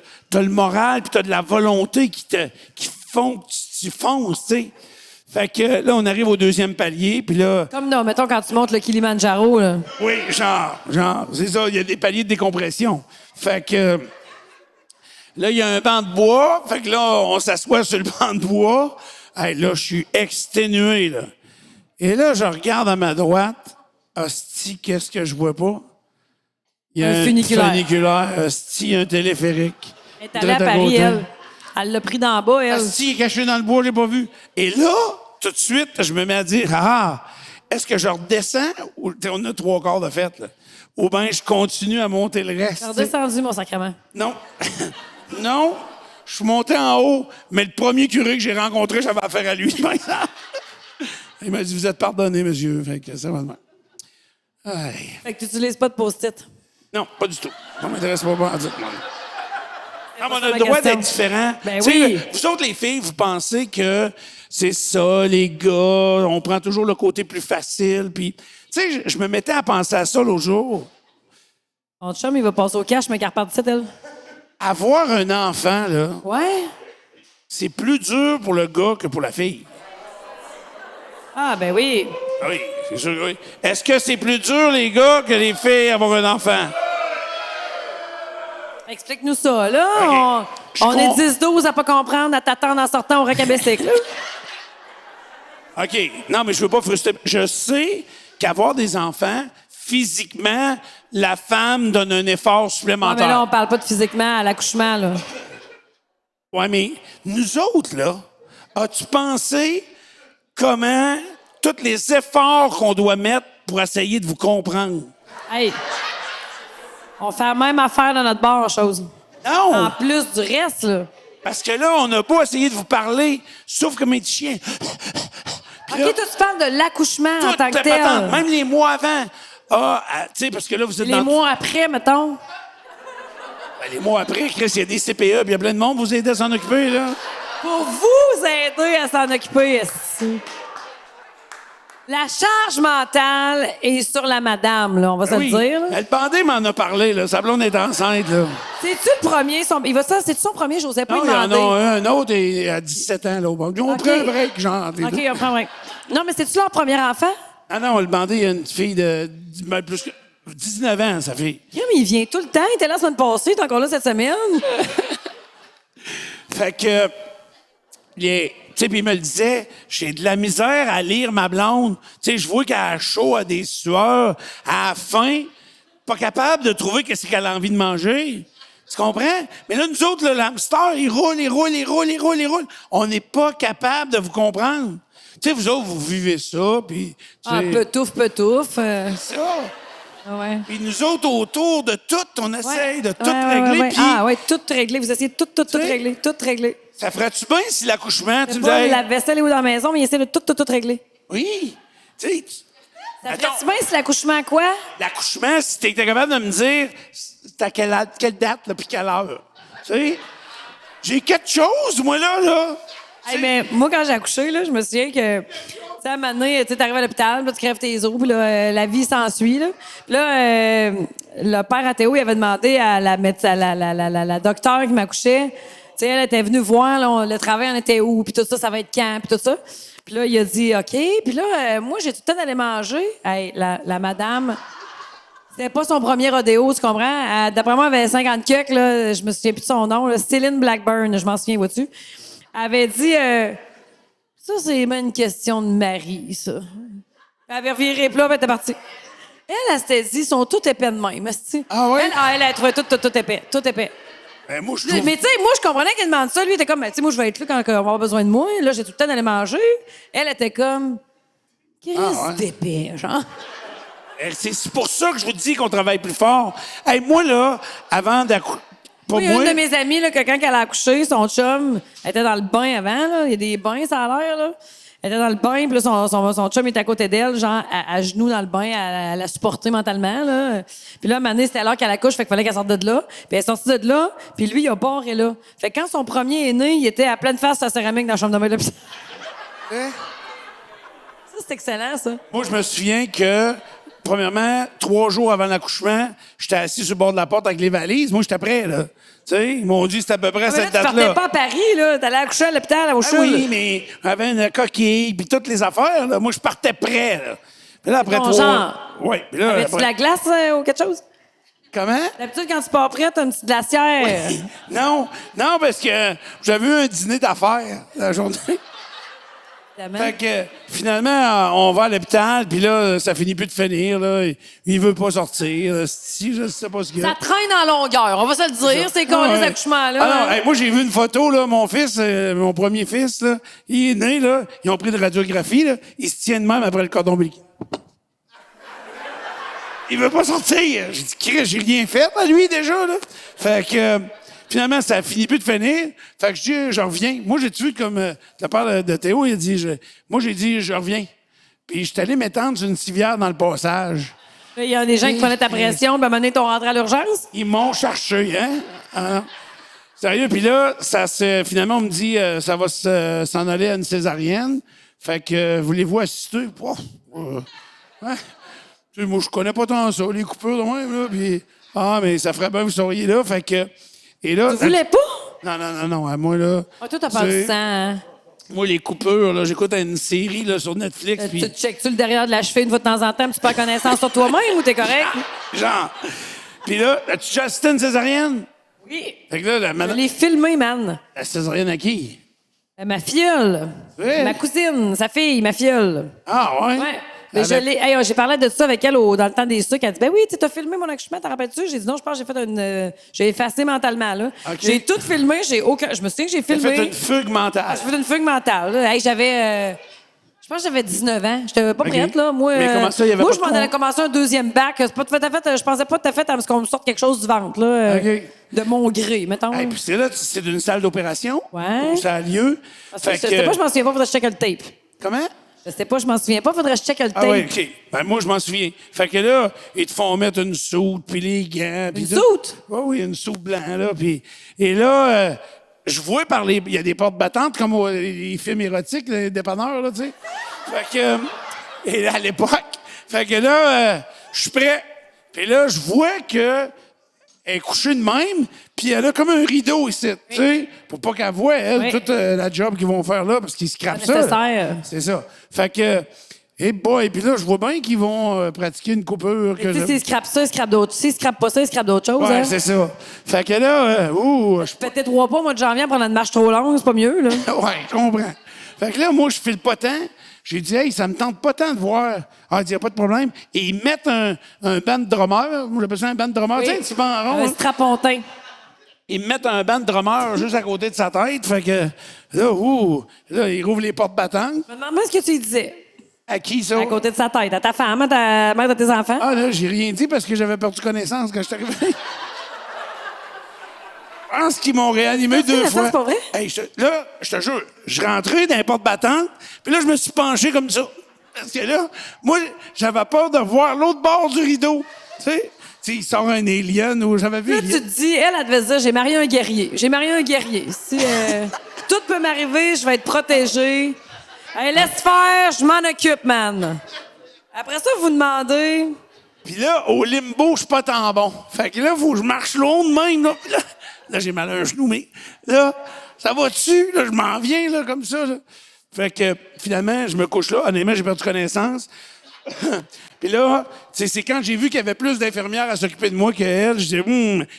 moral puis t'as de la volonté qui font que tu fonces, tu sais. Fait que là, on arrive au deuxième palier, puis là... Comme non, mettons quand tu montes le Kilimanjaro, là. Oui, genre, c'est ça, il y a des paliers de décompression. Fait que... Là, il y a un banc de bois, fait que là, on s'assoit sur le banc de bois. Hey, là, je suis exténué, là. Et là, je regarde à ma droite. Hostie, qu'est-ce que je vois pas? Il y a Un funiculaire. funiculaire. Hostie, un téléphérique. Elle est allée à Direct Paris, côté. elle. Elle l'a pris d'en bas, elle. Hostie, il est caché dans le bois, je l'ai pas vu. Et là, tout de suite, je me mets à dire, est-ce que je redescends? Ou on a 3 quarts de fête, là. Ou bien je continue à monter le reste. Elle est redescendue, mon sacrement. Non. Non, Je suis monté en haut, mais le premier curé que j'ai rencontré, j'avais affaire à lui, par exemple. Il m'a dit, vous êtes pardonné, monsieur. Fait que ça va de même. Aïe. Fait que tu n'utilises pas de post-it. Non, pas du tout. Ça m'intéresse pas. Non, mais on a ma le droit question. d'être différent. Ben Tu sais, oui. Vous autres, les filles, vous pensez que c'est ça, les gars, on prend toujours le côté plus facile. Puis, tu sais, je me mettais à penser à ça l'autre jour. Mon chum, il va passer au cash, mais qu'elle repart d'ici, elle. Avoir un enfant, là, Ouais. c'est plus dur pour le gars que pour la fille. Ah, ben oui. Ah oui, c'est sûr que oui. Est-ce que c'est plus dur, les gars, que les filles, avoir un enfant? Explique-nous ça, là. OK. On Je est com- 10-12 à pas comprendre, à t'attendre en sortant au racabessic, là. OK. Non, mais je veux pas frustrer. Je sais qu'avoir des enfants, physiquement, la femme donne un effort Non, supplémentaire. mais là, on parle pas de physiquement à l'accouchement, là. Ouais, mais nous autres, là, as-tu pensé comment tous les efforts qu'on doit mettre pour essayer de vous comprendre? Hey, on fait la même affaire dans notre bar, chose. Non! En plus du reste, là. Parce que là, on n'a pas essayé de vous parler, sauf comme un petit chien. OK, Puis là, toi, tu parles de l'accouchement en tout tant que la patente, tel. même les mois avant. Tu sais, parce que là, vous êtes Les dans... mois après, mettons. Ben, les mois après, Chris, il y a des CPE, puis il y a plein de monde, vous aidez à s'en occuper, là. Pour vous aider à s'en occuper, esti. La charge mentale est sur la madame, là, on va se Oui. le dire. là. Le bandé m'en a parlé, là. Sa blonde est enceinte, là. C'est-tu le premier? C'est-tu son premier? J'osais pas Non, lui il y en demander. a un autre et à 17 ans, là. On prend un break, genre. entre les OK, deux. on prend un break. Non, mais c'est-tu leur premier enfant? Ah non, le bandé, il y a une fille de ben, plus que 19 ans, sa fille. Crime, il vient tout le temps. Il était là la semaine passée, il est encore là cette semaine. Fait que, tu sais, puis il me le disait, j'ai de la misère à lire ma blonde. Tu sais, je vois qu'elle a chaud, à des sueurs, à faim, pas capable de trouver qu'est-ce qu'elle a envie de manger. Tu comprends? Mais là, nous autres, là, l'hamster, il roule, il roule, il roule, il roule, il roule. On n'est pas capable de vous comprendre. Tu sais, vous autres, vous vivez ça, puis... tu Ah, sais, peu-touffe. ça. Ouais. Puis nous autres, autour de tout, on essaye de tout Ouais, régler, ouais. puis Ah, ouais, tout régler. Vous essayez de tout sais, régler. Tout régler. ça ferait-tu bien si l'accouchement, tu C'est me pas disais... la vaisselle est où dans la maison, mais il essaie de tout régler. Oui, tu sais... Ça Attends. ferait-tu bien si l'accouchement quoi? L'accouchement, si t'étais capable de me dire c'est à quelle date, là, puis quelle heure. Tu sais? J'ai quelque chose, moi, là. Hey, mais moi, quand j'ai accouché, là, je me souviens que, tu sais, à un moment donné, tu arrives à l'hôpital, puis là, tu crèves tes os, puis là, la vie s'ensuit, là. Puis là, le père à Théo, il avait demandé à la docteure qui m'accouchait, tu sais, elle était venue voir, là, le travail en était où, puis tout ça, ça va être quand, puis tout ça. Puis là, il a dit OK. Puis là, moi, j'ai tout le temps d'aller manger. Hey, la madame, c'était pas son premier rodéo, tu comprends? D'après moi, elle avait 50 cucks, là, je me souviens plus de son nom, là, Céline Blackburn, je m'en souviens, vois-tu? Elle avait dit ça, c'est même une question de mari, ça. Elle avait reviré plat, puis elle était partie. Elle s'était dit, ils sont tous épais de même. esti. Ah ouais? Elle a trouvé tout épais, tout épais. Ben, moi, je trouve... Mais tu sais, moi, je comprenais qu'elle demande ça. Lui, il était comme, tu sais, moi, je vais être là quand on va avoir besoin de moi. Là, j'ai tout le temps d'aller manger. Elle était comme, qu'est-ce ouais? d'épais, genre. C'est pour ça que je vous dis qu'on travaille plus fort. Hey, moi, là, avant d'accoucher... Pas Il y a moi... une de mes amies, là, que quand elle a accouché, son chum, elle était dans le bain avant, là. Il y a des bains, ça a l'air, là. Elle était dans le bain, puis là, son chum était à côté d'elle, genre, à genoux dans le bain, à la supporter mentalement, là. Puis là, à un moment donné, c'était l'heure qu'elle accouche, fait qu'il fallait qu'elle sorte de là. Puis elle est sortie de là, puis lui, il a barré là. Fait que quand son premier est né, il était à pleine face à céramique dans la chambre de bain de l'hôpital. Hein? Ça, c'est excellent, ça. Moi, je me souviens que, premièrement, 3 jours avant l'accouchement, j'étais assis sur le bord de la porte avec les valises. Moi, j'étais prêt, là. Tu sais, ils m'ont dit c'était à peu près à Mais là, cette tu date-là. partais pas à Paris, là. T'allais accoucher à l'hôpital, au Ah CHUL. oui, mais j'avais une coquille, puis toutes les affaires, là. Moi, je partais prêt, là. Puis là, après Ton 3... genre. Oui, puis là... Avais-tu de la glace ou quelque chose? Comment? D'habitude, quand tu pars prêt, t'as une petite glacière. Non, parce que j'avais eu un dîner d'affaires la journée. Évidemment. Fait que finalement, on va à l'hôpital, puis là, ça finit plus de finir. Là. Il veut pas sortir. Si, je sais pas ce qu'il y a. Ça traîne en longueur, on va se le dire, ces Ah, ouais. accouchements-là. Ah non, hey, moi, j'ai vu une photo, là, mon fils, mon premier fils, là, il est né, là, ils ont pris de radiographie, là, il se tient de même après le cordon ombilical. Il veut pas sortir. J'ai dit, Chris, j'ai rien fait à lui, déjà, là. Fait que finalement, ça a fini plus de finir. Fait que je dis, je reviens. Moi, j'ai vu comme la part de Théo, il a dit, moi, j'ai dit, je reviens. Puis je suis allé m'étendre sur une civière dans le passage. Il y a des gens qui prenaient ta pression, ben, à un moment donné, t'ont rentré à l'urgence. Ils m'ont cherché, hein? Ah, sérieux, puis là, finalement, on me dit, ça va s'en aller à une césarienne. Fait que, voulez-vous assister? Oh, hein? Tu sais, moi, je connais pas tant ça, les coupures de même, là, puis... Ah, mais ça ferait bien que vous seriez là, fait que... Et là... Tu voulais pas? Non, moi, là... Ah, toi, t'as pas du sang, hein? Moi, les coupures, là, j'écoute une série, là, sur Netflix, puis... Tu checkes-tu le derrière de la cheville une fois de temps en temps, puis tu perds connaissance sur toi-même ou t'es correct? Genre... Puis là, as-tu déjà assisté à une césarienne? Oui. Fait que là, Je l'ai filmé, man. la césarienne à qui? Ma filleule. Oui. Ma cousine, sa fille, ma filleule. Ah, ouais? Ouais. Mais j'ai parlé de ça avec elle dans le temps des sucres. Elle dit, ben oui, tu as filmé mon accouchement, t'en rappelles-tu? J'ai dit, non, je pense que j'ai fait j'ai effacé mentalement, là. OK. J'ai tout filmé, je me souviens que j'ai T'as filmé. fait une fugue mentale. J'ai fait une fugue mentale, là. Hey, je pense que j'avais 19 ans. J'étais pas OK. prête, là. Moi, Mais comment ça, il y avait moi pas je de m'en allais commencer un deuxième bac. C'est pas tout à fait, je pensais pas tout à fait à ce qu'on me sorte quelque chose du ventre, là. OK. De mon gré, mettons. Hey, puis c'est là, c'est d'une salle d'opération. Ouais. Où ça a lieu. Parce que je sais pas, je m'en souviens pas, faudrait que je check le tape. Comment? Je sais pas, je m'en souviens pas, faudrait que je check le tape. Ah oui, OK. Ben, moi, je m'en souviens. Fait que là, ils te font mettre une soude, puis les gants. Puis Une tout. soute? Oui, une soude blanc, là. Puis, et là, je vois il y a des portes battantes, comme les films érotiques, les dépanneurs, là, tu sais. Fait que, et à l'époque, fait que là, je suis prêt. Puis là, je vois que elle est couchée de même, puis elle a comme un rideau ici, tu sais, pour pas qu'elle voie, elle, Oui. toute la job qu'ils vont faire là, parce qu'ils scrapent ça. Nécessaire. C'est ça. Fait que, et puis là, je vois bien qu'ils vont pratiquer une coupure. Tu sais, s'ils scrapent ça, ils scrapent d'autres. S'ils scrapent pas ça, ils scrapent d'autres choses. Ouais, hein? c'est ça. Fait que là, je Péter 3 pas au mois de janvier en prenant une marche trop longue, c'est pas mieux, là. ouais, je comprends. Fait que là, moi, je file pas tant. J'ai dit, hey, ça me tente pas tant de voir. Ah, il dit, y a pas de problème. Et ils mettent un banc de drummer. Moi, j'appelle ça un banc de drummer. Oui. Tu sais, un petit banc en rond. Un hein. strapontin. Ils me mettent un banc de drummer juste à côté de sa tête. Fait que là, ils rouvrent les portes battantes. Je me demande ce que tu lui disais. À qui, ça? À côté de sa tête. À ta femme, à ta mère de tes enfants. Ah, là, j'ai rien dit parce que j'avais perdu connaissance quand je suis arrivé. Je pense qu'ils m'ont réanimé T'as 2 fait, fois. c'est pas vrai? Hey, là, je te jure, je rentrais dans les portes battantes, puis là, je me suis penché comme ça. Parce que là, moi, j'avais peur de voir l'autre bord du rideau. Tu sais, il sort un alien ou j'avais vu... Là, tu te dis, elle devait se dire, j'ai marié un guerrier. J'ai marié un guerrier. Si tout peut m'arriver, je vais être protégée. Hey, laisse faire, je m'en occupe, man. Après ça, vous demandez... Puis là, au limbo, je suis pas tant bon. Fait que là, faut que je marche long de même. Là, j'ai mal à un genou, mais là, ça va dessus. Là, je m'en viens, là, comme ça. Là. Fait que finalement, je me couche là. Honnêtement, j'ai perdu connaissance. Puis là, c'est quand j'ai vu qu'il y avait plus d'infirmières à s'occuper de moi qu'elle, je dis,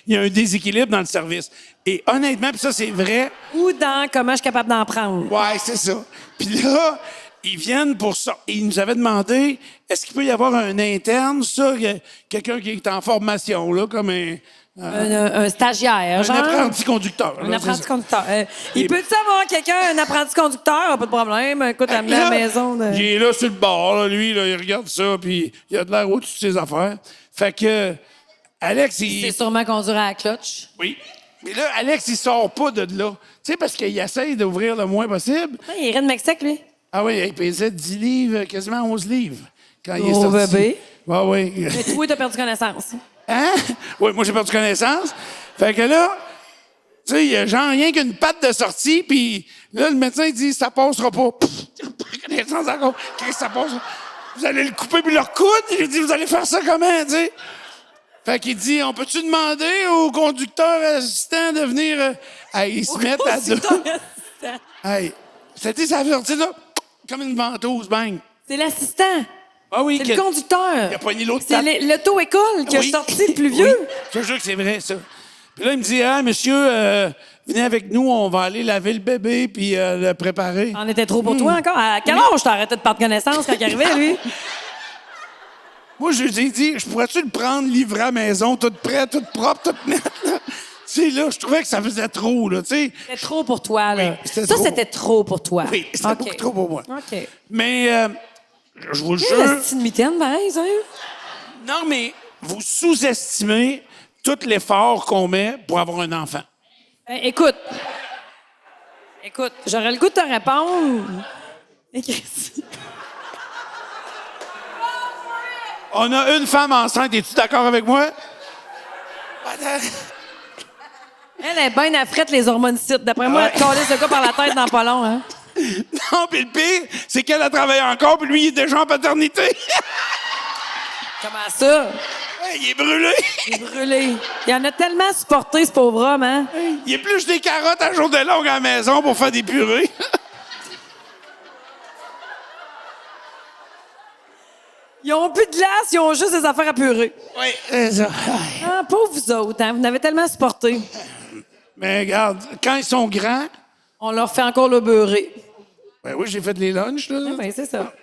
il y a un déséquilibre dans le service. Et honnêtement, puis ça, c'est vrai. Ou dans comment je suis capable d'en prendre. Ouais, c'est ça. Puis là, ils viennent pour ça. Ils nous avaient demandé, est-ce qu'il peut y avoir un interne, ça, quelqu'un qui est en formation, là, comme Un stagiaire, genre. un apprenti conducteur. Un là, apprenti c'est ça. conducteur. Il peut-tu avoir quelqu'un, un apprenti conducteur? Pas de problème. Écoute, amener à la maison. Il est là sur le bord, là, lui, là, il regarde ça, puis il a de l'air au-dessus de ses affaires. Fait que, Alex, C'est sûrement conduire à la clutch. Oui. Mais là, Alex, il sort pas de là. Tu sais, parce qu'il essaye d'ouvrir le moins possible. Il est de Mexique, lui. Ah oui, il pesait 10 livres, quasiment 11 livres, quand il est Gros sorti. bébé. Ah oui. Mais toi, t'as perdu connaissance. Hein? Oui, moi, j'ai perdu connaissance. Fait que là, tu sais, il y a genre rien qu'une patte de sortie, puis là, le médecin, il dit, ça passera pas. Pff, j'ai pas connaissance encore. Qu'est-ce que ça passe? Vous allez le couper puis le recoudre? J'ai dit, vous allez faire ça comment, tu sais? Fait qu'il dit, on peut-tu demander au conducteur assistant de venir... Hey, ils se mettent à deux. Hey, ça dit, ça a sorti là, comme une ventouse, bang. C'est l'assistant. Ah oui, C'est le conducteur. Il a pogné l'autre C'est tape. l'auto-école qui a Oui. sorti le plus vieux. Oui, je te jure que c'est vrai, ça. Puis là, il me dit, ah, monsieur, venez avec nous, on va aller laver le bébé puis le préparer. En était trop pour toi encore. À quel âge t'as arrêté de perdre connaissance quand il arrivait, lui? Moi, je lui ai dit, je pourrais-tu le prendre, livrer à la maison, tout prêt, tout propre, tout net, là? Tu sais, là, je trouvais que ça faisait trop, là, tu sais. C'était trop pour toi, là. Oui, c'était Ça, trop. c'était trop pour toi. Oui, c'était OK. beaucoup trop pour moi. OK. Mais, je vous le Quelle jure... petite mitaine, pareil, sérieux? Non, mais vous sous-estimez tout l'effort qu'on met pour avoir un enfant. Écoute. Écoute, j'aurais le goût de te répondre. Mais Chris, On a une femme enceinte. Es-tu d'accord avec moi? elle est bien à frette, les hormones cites. D'après moi, elle te calait ce gars par la tête dans pas long, hein? Non, puis le pire, c'est qu'elle a travaillé encore, puis lui, il est déjà en paternité. Comment ça? Hey, il est brûlé. Il est brûlé. Il en a tellement supporté, ce pauvre homme, hein? Il épluche des carottes à journée longue à la maison pour faire des purées. Ils ont plus de glace, ils ont juste des affaires à purer. Oui, c'est ça. Ah, pauvre vous autres, hein? Vous n'avez tellement supporté. Mais regarde, quand ils sont grands, On leur fait encore le beurré. ben oui, j'ai fait les lunchs, là. Ben, c'est ça.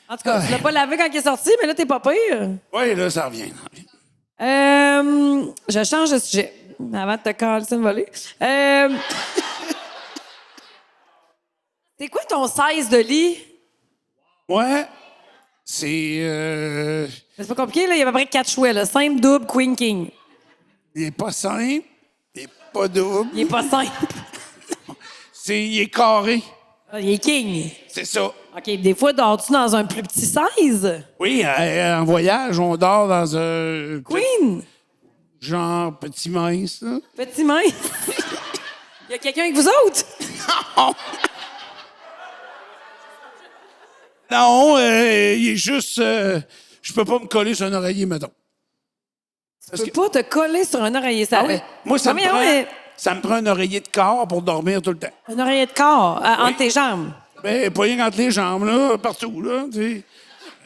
En tout cas, tu l'as pas lavé quand il est sorti, mais là, t'es pas pire. Oui, là, ça revient. Je change de sujet. Avant de te caler une volée. C'est quoi ton 16 de lit? Ouais, c'est... C'est pas compliqué, là. Il y a à peu près 4 choix, là. Simple, double, queen, king. il est pas simple, il est pas double, Il est pas simple. il est carré. Ah, il est king. C'est ça. OK, des fois, dors-tu dans un plus petit 16? Oui, en voyage, on dort dans un... Queen? Genre petit mince, là. Petit mince. Il y a quelqu'un avec vous autres? Non, il est juste... je peux pas me coller sur un oreiller, mettons. Tu peux pas te coller sur un oreiller, ça. Moi, ça, Ah, me mais prend, ouais, ça me prend un oreiller de corps pour dormir tout le temps. un oreiller de corps, entre tes jambes. Ben, pas rien entre les jambes, là, partout, là, tu sais.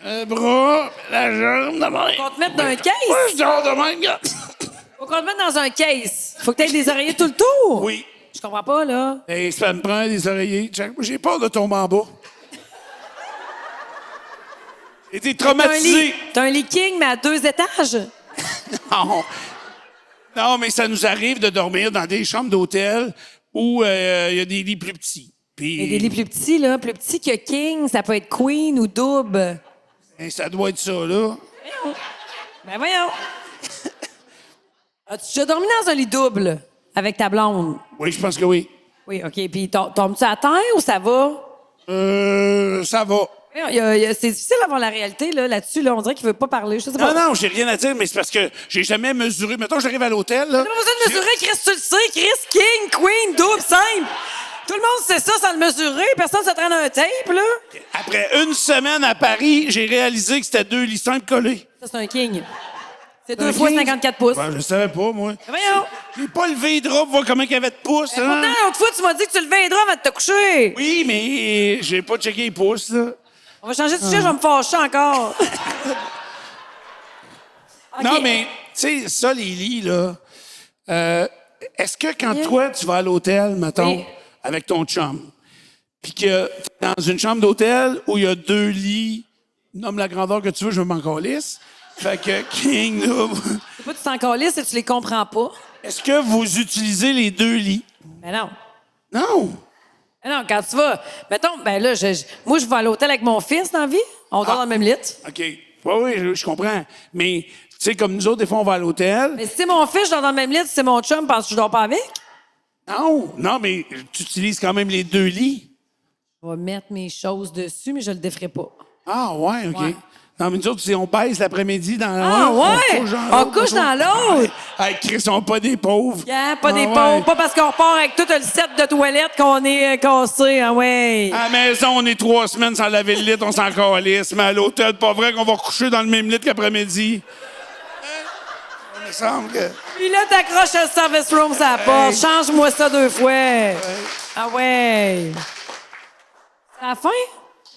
Le bras, la jambe, de même. Faut te mettre dans un case. Moi, je dors de même, gars. Faut qu'on te mette dans un case. Faut que t'aies des oreillers tout le tour. Oui. Je comprends pas, là. Et ça me prend des oreillers. Check. Moi, j'ai peur de tomber en bas. J'ai été traumatisé. T'as un lit king, mais à 2 étages. Non. Non, mais ça nous arrive de dormir dans des chambres d'hôtel où il y a des lits plus petits. Puis, Il y a des lits plus petits, là. Plus petits que king, ça peut être queen ou double. ben, ça doit être ça, là. Ben voyons. As-tu déjà dormi dans un lit double avec ta blonde? Oui, je pense que oui. Oui, OK. Puis tombes-tu à terre ou ça va? Ça va. C'est difficile d'avoir la réalité là-dessus. Là. On dirait qu'il veut pas parler. Je sais pas. Non, j'ai rien à dire, mais c'est parce que j'ai jamais mesuré. Mettons, j'arrive à l'hôtel, là. T'as pas besoin de mesurer, Chris, tu le sais. Chris, king, queen, double, simple. Tout le monde sait ça sans le mesurer. Personne ne se traîne un tape, là. Après une semaine à Paris, j'ai réalisé que c'était 2 lits simples collés. Ça, c'est un king. C'est Un 2 fois king? 54 pouces. Ben, je savais pas, moi. Voyons. J'ai pas levé les draps pour voir comment il y avait de pouces, hein. Pourtant, l'autre fois, tu m'as dit que tu levais les draps avant de te coucher. Oui, mais j'ai pas checké les pouces, là. On va changer de sujet, je vais me fâcher encore. OK. Non, mais, tu sais, ça, les lits, là. Est-ce que quand toi, tu vas à l'hôtel, mettons, Oui. avec ton chum, puis que t'es dans une chambre d'hôtel où il y a 2 lits, nomme la grandeur que tu veux, je m'en calisse. Fait que, king, là. C'est pas que tu t'en calisses et tu les comprends pas. Est-ce que vous utilisez les 2 lits? Mais non. Non. Mais non, quand tu vas... Mettons, ben là, moi, je vais à l'hôtel avec mon fils dans la vie. On dort dans le même lit. OK. Oui, je comprends. Mais, tu sais, comme nous autres, des fois, on va à l'hôtel. Mais si c'est mon fils, je dors dans le même lit, si c'est mon chum, penses-tu que je dors pas avec? Non, mais tu utilises quand même les 2 lits. Je vais mettre mes choses dessus, mais je le déferai pas. Ah, ouais, OK. Ouais. Non, mais nous autres, on pèse l'après-midi dans Ah, ouais? On couche dans l'autre? Hey, Chris, on pas des pauvres. Yeah, pas Ah, des ouais. pauvres, pas parce qu'on repart avec tout le set de toilette qu'on est cassé, ah ouais. À la maison, on est 3 semaines sans laver le lit, on s'en calisse. Mais à l'hôtel, pas vrai qu'on va coucher dans le même lit qu'après-midi. Il me semble que... Puis là, t'accroches le service room sur la porte. Change-moi ça 2 fois. Ah ouais. C'est la fin?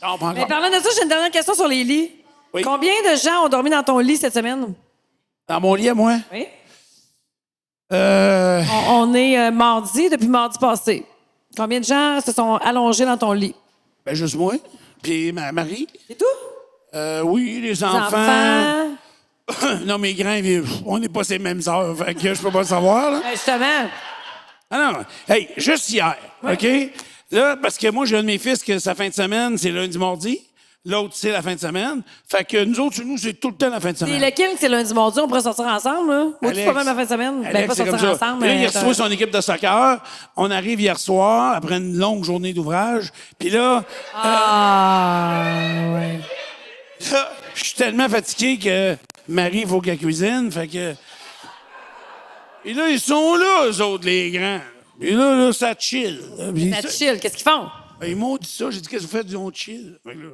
Non, pas Mais encore. parlant de ça, j'ai une dernière question sur les lits. Oui. Combien de gens ont dormi dans ton lit cette semaine? Dans mon lit à moi? Oui. Euh... On est mardi, depuis mardi passé. Combien de gens se sont allongés dans ton lit? Ben, juste moi. Puis ma Marie. C'est tout? Oui, les Les enfants. Non, mes grands, on n'est pas ces mêmes heures. Fait que je peux pas le savoir, là. Ben, justement. Ah non, hey, juste hier, OK? Là, parce que moi, j'ai un de mes fils que sa fin de semaine, c'est lundi, mardi. L'autre, c'est la fin de semaine. Fait que nous autres, chez nous, c'est tout le temps la fin de C'est semaine. lequel que c'est lundi, mardi? On pourrait sortir ensemble, là? Ou tu pas même la fin de semaine? Ben, Alex, pas c'est sortir comme ça. ensemble, Puis là, mais... il reçoit son équipe de soccer. On arrive hier soir, après une longue journée d'ouvrage. Puis là, ouais. là, je suis tellement fatigué que Marie, il faut qu'elle cuisine. Fait que... Et là, ils sont là, eux autres, les grands. Et là, ça chill. Puis Ça chill. Qu'est-ce qu'ils font? ils m'ont dit ça. J'ai dit, qu'est-ce que vous faites? Ils ont chill. Fait que là,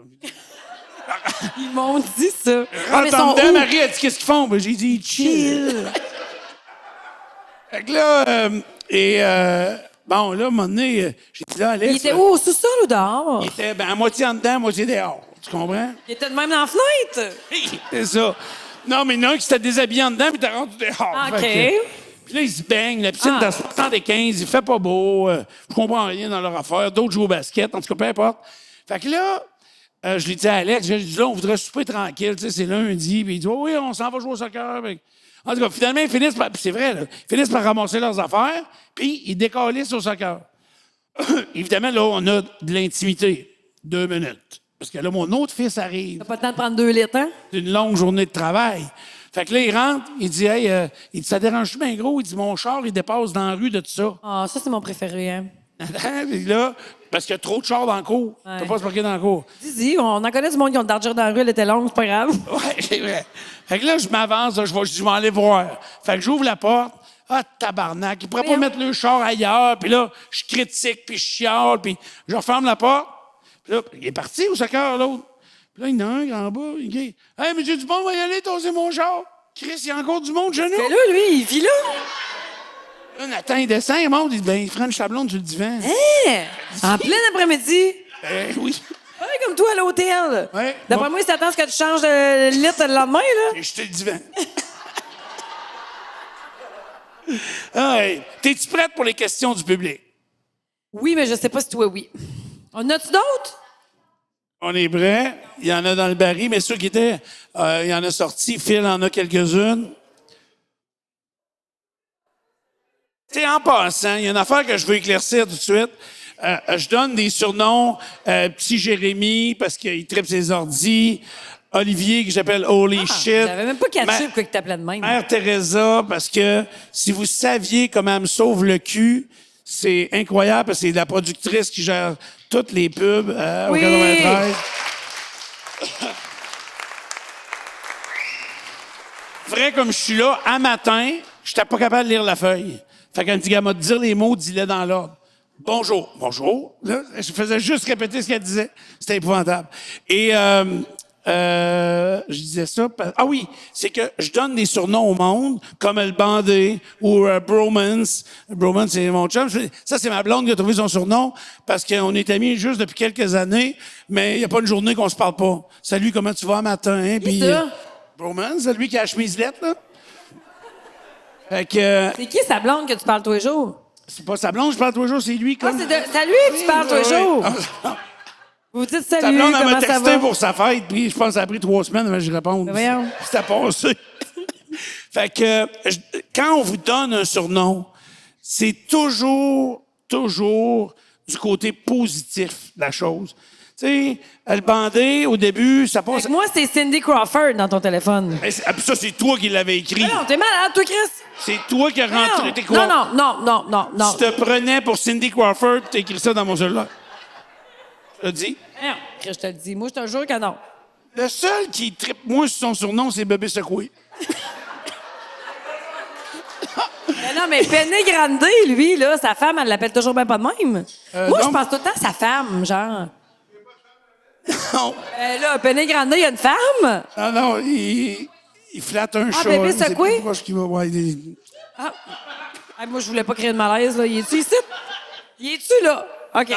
Ils m'ont dit ça. Ah, mais ils rentre en sont dedans, où? Marie a dit, qu'est-ce qu'ils font? Ben, j'ai dit, chill. Fait que là, bon, là, à un moment donné, j'ai dit, là, Alex. Il était où? Au sous-sol ou dehors? Il était à moitié en dedans, à moitié dehors. Tu comprends? Il était de même dans la fenêtre? C'est ça. Non, mais il y en a un qui s'était déshabillé en dedans, puis t'as rendu dehors. OK. Fait que- puis là, ils se baignent. La piscine est à 75, il fait pas beau. Je comprends rien dans leur affaire. D'autres jouent au basket. En tout cas, peu importe. Fait que là, je lui dis à Alex, j'ai dit, là, on voudrait souper tranquille. Tu sais, c'est lundi. Puis il dit, oh, oui, on s'en va jouer au soccer. Fait que- en tout cas, finalement, ils finissent par... puis c'est vrai, là, ils finissent par ramasser leurs affaires, puis ils décalissent au soccer. Évidemment, là, on a de l'intimité. 2 minutes. Parce que là, mon autre fils arrive. T'as pas le temps de prendre 2 litres, hein? C'est une longue journée de travail. Fait que là, il rentre, il dit, hey, il dit, ça dérange-tu bien gros? Il dit, mon char, il dépasse dans la rue de tout ça. Ah, ça, c'est mon préféré, hein? Puis là, parce qu'il y a trop de chars dans le cours. Tu peux pas se parquer dans le cours. Dis, on en connaît du monde qui ont d'argent dans la rue, elle était longue, c'est pas grave. Ouais, c'est vrai. Fait que là, je m'avance, là, je vais aller voir. Fait que j'ouvre la porte. Ah, tabarnak, il pourrait pas mettre le char ailleurs. Puis là, je critique, puis je chiale, puis je referme la porte. Puis là, il est parti au soccer, l'autre. Puis là, il y en a un en bas. Il dit, hey, monsieur Dupont, on va y aller, toser mon char. Chris, il y a encore du monde chez nous. Mais là, lui, il vit là. Là, Nathan, il descend, il monte, il dit, ben, il ferait une chablonne sur le divan. Hein? En plein après-midi. Ben oui. Ouais, comme toi à l'hôtel. Ouais. D'après Bon. moi, il s'attend à ce que tu changes de litre le lendemain, là. J'ai jeté le divan. Ah, hey. T'es-tu prête pour les questions du public? Oui, mais je sais pas si toi, oui. En as-tu d'autres? On est prêts. Il y en a dans le baril, mais ceux qui étaient, il y en a sorti. Phil en a quelques-unes. C'est en passant, il y a une affaire que je veux éclaircir tout de suite. Je donne des surnoms. Petit Jérémy, parce qu'il tripe ses ordis. Olivier, que j'appelle Holy Shit. J'avais même pas catché Ma- pourquoi tu t'appelais de même. Mère Teresa, parce que si vous saviez comment elle me sauve le cul, c'est incroyable, parce que c'est la productrice qui gère toutes les pubs au Oui. 93. Vrai comme je suis là, à matin, je n'étais pas capable de lire la feuille. Fait qu'elle me dit, elle m'a dit dire les mots, dis-les dans l'ordre. Bonjour. Bonjour. Là, je faisais juste répéter ce qu'elle disait. C'était épouvantable. Et je disais ça. Ah oui, c'est que je donne des surnoms au monde, comme le bandé ou Bromance. Bromance, c'est mon chum. Ça, c'est ma blonde qui a trouvé son surnom parce qu'on est amis juste depuis quelques années, mais il n'y a pas une journée qu'on se parle pas. Salut, comment tu vas matin? Hein? Puis, ça? Bromance, c'est lui qui a la chemiselette, là. Fait que C'est qui sa blonde que tu parles tous les jours? c'est pas sa blonde, je parle tous les jours, c'est lui. Ah, Comme... c'est à lui que tu parles tous les jours. Vous dites Sa salut, blonde, elle m'a comment ça texté va? pour sa fête, puis je pense que ça a pris 3 semaines avant que je réponde. Mais voyons. C'était passé. Fait que quand on vous donne un surnom, c'est toujours du côté positif de la chose. Tu sais, le bandé, au début, ça passe... Fait que moi, c'est Cindy Crawford dans ton téléphone. Ah, puis ça, c'est toi qui l'avais écrit. Non, t'es malade, toi, Chris? C'est toi qui as rentré... T'es quoi? Non. Tu te prenais pour Cindy Crawford, t'as écrit ça dans mon cellulaire. Je te dis. Non, Chris, je te le dis. Moi, je te jure que non. Le seul qui trippe moins sur son surnom, c'est Bébé Secoué. Mais non, mais Penny Grande, lui, là, sa femme, elle l'appelle toujours bien pas de même. Moi, je non. pense tout le temps à sa femme, genre. Non. Là, Penny Grande, il y a une femme? Non, il flatte un chat. Bébé Il sait Secoué? plus proche qu'il va. Ouais, Ah, moi, je voulais pas créer de malaise, là. Il est-tu ici? Il est-tu, là? OK.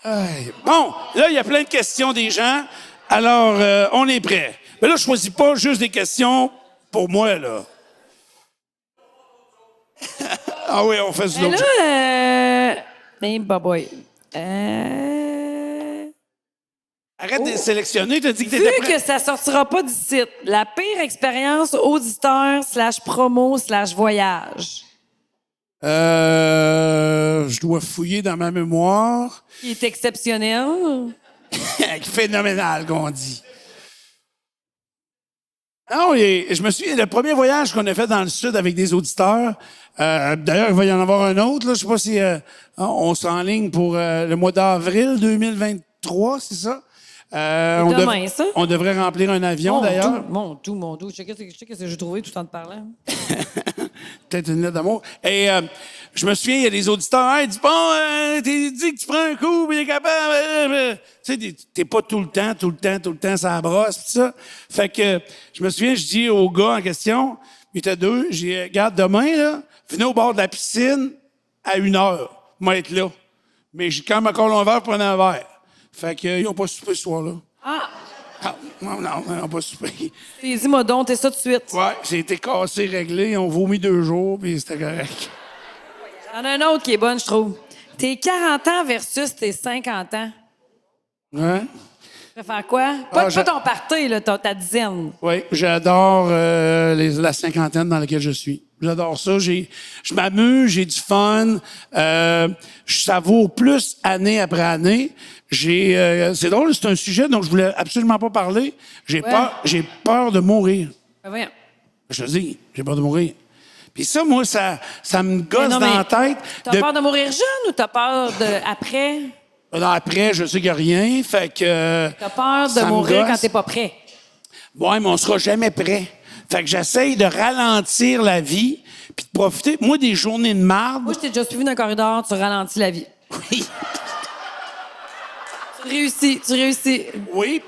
Hey. Bon, là, il y a plein de questions des gens. Alors, on est prêt. Mais là, je choisis pas juste des questions pour moi, là. Ah oui, on fait du Mais autre. là, mais boy. Arrête de les sélectionner, t'as dit que Vu t'étais prêt. que ça sortira pas d'ici, la pire expérience auditeur / promo / voyage, Je dois fouiller dans ma mémoire. qui est exceptionnelle. Phénoménal, qu'on dit. Non, et je me souviens, le premier voyage qu'on a fait dans le Sud avec des auditeurs, d'ailleurs, il va y en avoir un autre, là, je sais pas si on s'enligne pour le mois d'avril 2023, c'est ça? Demain, ça? On devrait remplir un avion, d'ailleurs. Mon doux. Je sais ce que j'ai trouvé tout en te parlant. Peut-être une lettre d'amour. Et je me souviens, il y a des auditeurs, hey, dis bon, t'es dit que tu prends un coup, puis t'es capable. Tu sais, t'es pas tout le temps, ça brosse, pis ça. Fait que je me souviens, je dis au gars en question, il était deux, j'ai regarde demain, là, venez au bord de la piscine à 1h, moi être là. Mais j'ai quand même encore un verre, prenez un verre. Fait qu'ils n'ont pas soupé ce soir-là. Ah! Non, ils n'ont pas soupé. T'es dit, moi donc, t'es ça tout de suite. Ouais, j'ai été cassé, réglé, on vomi 2 jours, puis c'était correct. J'en ai un autre qui est bonne, je trouve. Tes 40 ans versus tes 50 ans. Ouais. Tu préfères quoi? Pas je- ton party, là, ta dizaine. Oui, j'adore la cinquantaine dans laquelle je suis. J'adore ça. Je m'amuse, j'ai du fun. Je savoure plus année après année. C'est drôle, c'est un sujet dont je voulais absolument pas parler. J'ai peur de mourir. Ben voyons. Je te dis, j'ai peur de mourir. Puis ça, moi, ça me gosse Non, dans mais la tête. T'as peur de mourir jeune ou t'as peur de après? Non, après, je sais qu'il n'y a rien, fait que... T'as peur de ça me mourir gosse. quand t'es pas prêt? Ouais, mais on sera jamais prêt. Fait que j'essaye de ralentir la vie puis de profiter. Moi, des journées de marde... Moi, je t'ai déjà suivi dans un corridor, tu ralentis la vie. Oui. Tu réussis. Oui,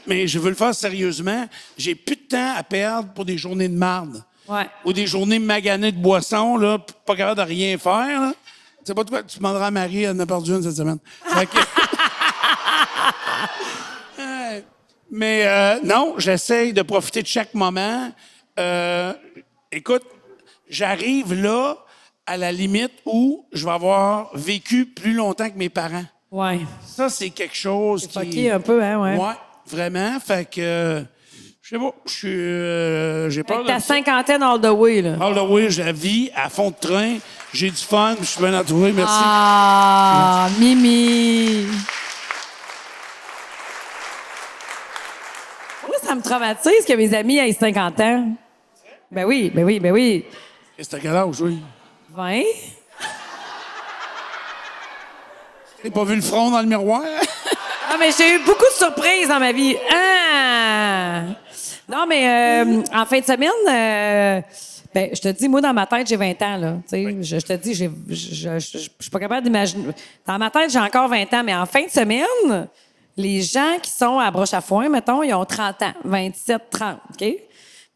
mais je veux le faire sérieusement. J'ai plus de temps à perdre pour des journées de marde. Ouais. Ou des journées maganées de boissons, là, pas capable de rien faire, là. Tu sais pas de quoi, tu demanderas à Marie, elle en a perdu une cette semaine. Fait que... Mais non, j'essaye de profiter de chaque moment. Écoute, j'arrive là, à la limite où je vais avoir vécu plus longtemps que mes parents. Ouais. Ça, c'est quelque chose qui... Fucké un peu, hein, ouais. Ouais, vraiment. Fait que... je sais pas, j'ai peur Avec de ta ça. cinquantaine all the way, là. All the way, je la vis à fond de train. J'ai du fun, je suis bien entouré. Merci. Ah, Mimi! Moi, ça me traumatise que mes amis aient 50 ans. Ben oui. C'était à quel âge, oui? 20? T'as pas vu le front dans le miroir? Ah, mais j'ai eu beaucoup de surprises dans ma vie. Ah! Non, mais en fin de semaine, ben, je te dis, moi, dans ma tête, j'ai 20 ans, là. Tu sais, Oui. je te dis, je suis pas capable d'imaginer. Dans ma tête, j'ai encore 20 ans, mais en fin de semaine, les gens qui sont à broche à foin, mettons, ils ont 30 ans, 27, 30, OK?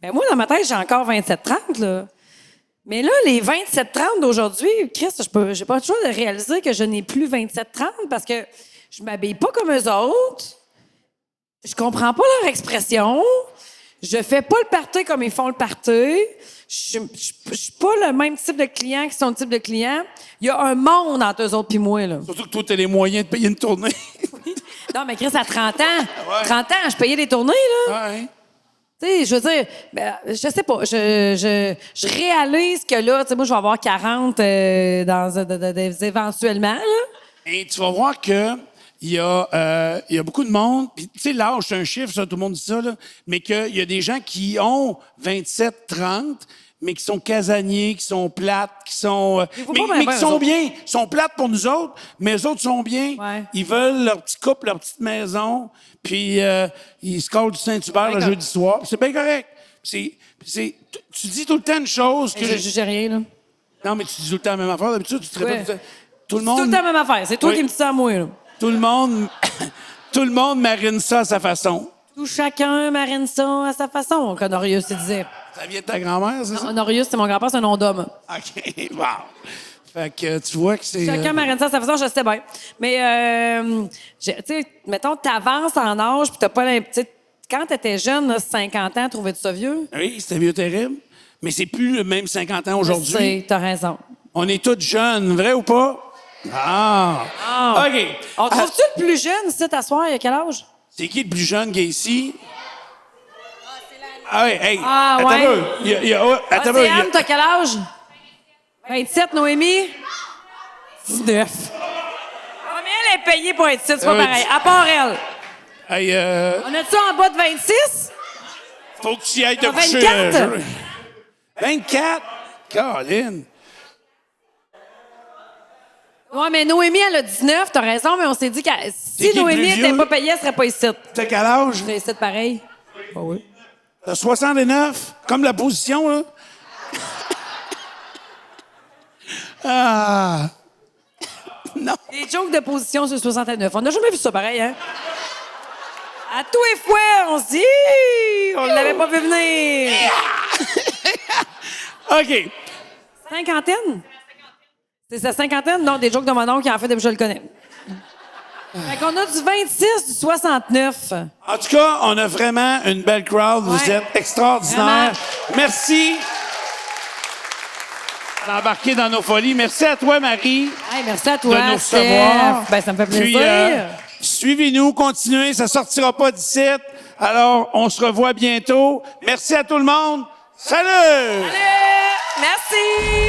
Ben, moi, dans ma tête, j'ai encore 27, 30, là. Mais là, les 27-30 d'aujourd'hui, Christ, j'ai pas le choix de réaliser que je n'ai plus 27-30 parce que je m'habille pas comme eux autres. Je comprends pas leur expression. Je fais pas le party comme ils font le party. Je suis pas le même type de client qui sont le type de client. Il y a un monde entre eux autres puis moi, là. Surtout que toi, t'as les moyens de payer une tournée. Non, mais Chris, à 30 ans, Ouais. 30 ans, je payais des tournées, là. Ouais. Tu sais, je veux dire, je sais pas, je réalise que là, tu sais, moi, je vais avoir 40 éventuellement, là. Et tu vas voir que il y a beaucoup de monde. Puis, tu sais, l'âge, c'est un chiffre, ça, tout le monde dit ça, là. Mais qu'il y a des gens qui ont 27, 30, mais qui sont casaniers, qui sont plates, qui sont. faut Mais, pas bien mais faire, qui eux sont autres. bien. Ils sont plates pour nous autres, mais eux autres sont bien. Ouais. Ils veulent leur petit couple, leur petite maison, puis ils se collent du Saint-Hubert le D'accord. jeudi soir. Puis c'est bien correct. Tu dis tout le temps une chose que. Je juge rien, là. Non, mais tu dis tout le temps la même affaire. D'habitude, tu te Ouais. répètes. Tout le C'est monde. tout le temps la même affaire. C'est toi Oui. qui me dis ça à moi, là. Tout le monde, tout le monde marine ça à sa façon. Tout chacun marine ça à sa façon, qu'Honorius il disait. Ça vient de ta grand-mère, c'est ça? Honorius, c'est mon grand-père, c'est un nom d'homme. OK, wow. Fait que tu vois que c'est... Chacun marine ça à sa façon, je sais bien. Mais, tu sais, mettons, t'avances en âge, puis t'as pas l'impression... Quand t'étais jeune, là, 50 ans, trouvais-tu ça vieux? Oui, c'était vieux terrible. Mais c'est plus le même 50 ans aujourd'hui. Je sais, t'as raison. On est tous jeunes, vrai ou pas? Ah! Ah. OK. On trouve-tu le plus jeune, ici, t'asseoir, il y a quel âge? C'est qui le plus jeune qui est ici? Ah oui, hey! Ah, attends ouais. un peu. Attends un peu. Anne, t'as quel âge? 27, Noémie? 19. Ah, mais elle est payée pour être ici, c'est pas Oui. pareil. À part elle. Hey, On a-tu en bas de 26? faut que tu y ailles te 24? coucher. 24? Caroline. Ouais, mais Noémie, elle a 19, t'as raison, mais on s'est dit que C'est si qui le Noémie plus était vieux? pas payée, elle serait pas ici. T'as quel âge? Je serais ici pareil. T'as 69? Comme la position, là? Ah! Non. Des jokes de position sur 69. On n'a jamais vu ça pareil, hein? À tous les fois, on se dit, on l'avait pas vu venir. OK. Cinquantaine? C'est sa cinquantaine? Non, des jokes de mon oncle qui en fait depuis que je le connais. Fait qu'on a du 26, du 69. En tout cas, on a vraiment une belle crowd. Vous Ouais. êtes extraordinaires. Merci d'embarquer dans nos folies. Merci à toi, Marie, Hey, merci à de toi, nous recevoir. Steph. Ben, ça me fait Puis, plaisir. suivez-nous, continuez, ça sortira pas d'ici. Alors, on se revoit bientôt. Merci à tout le monde. Salut! Merci!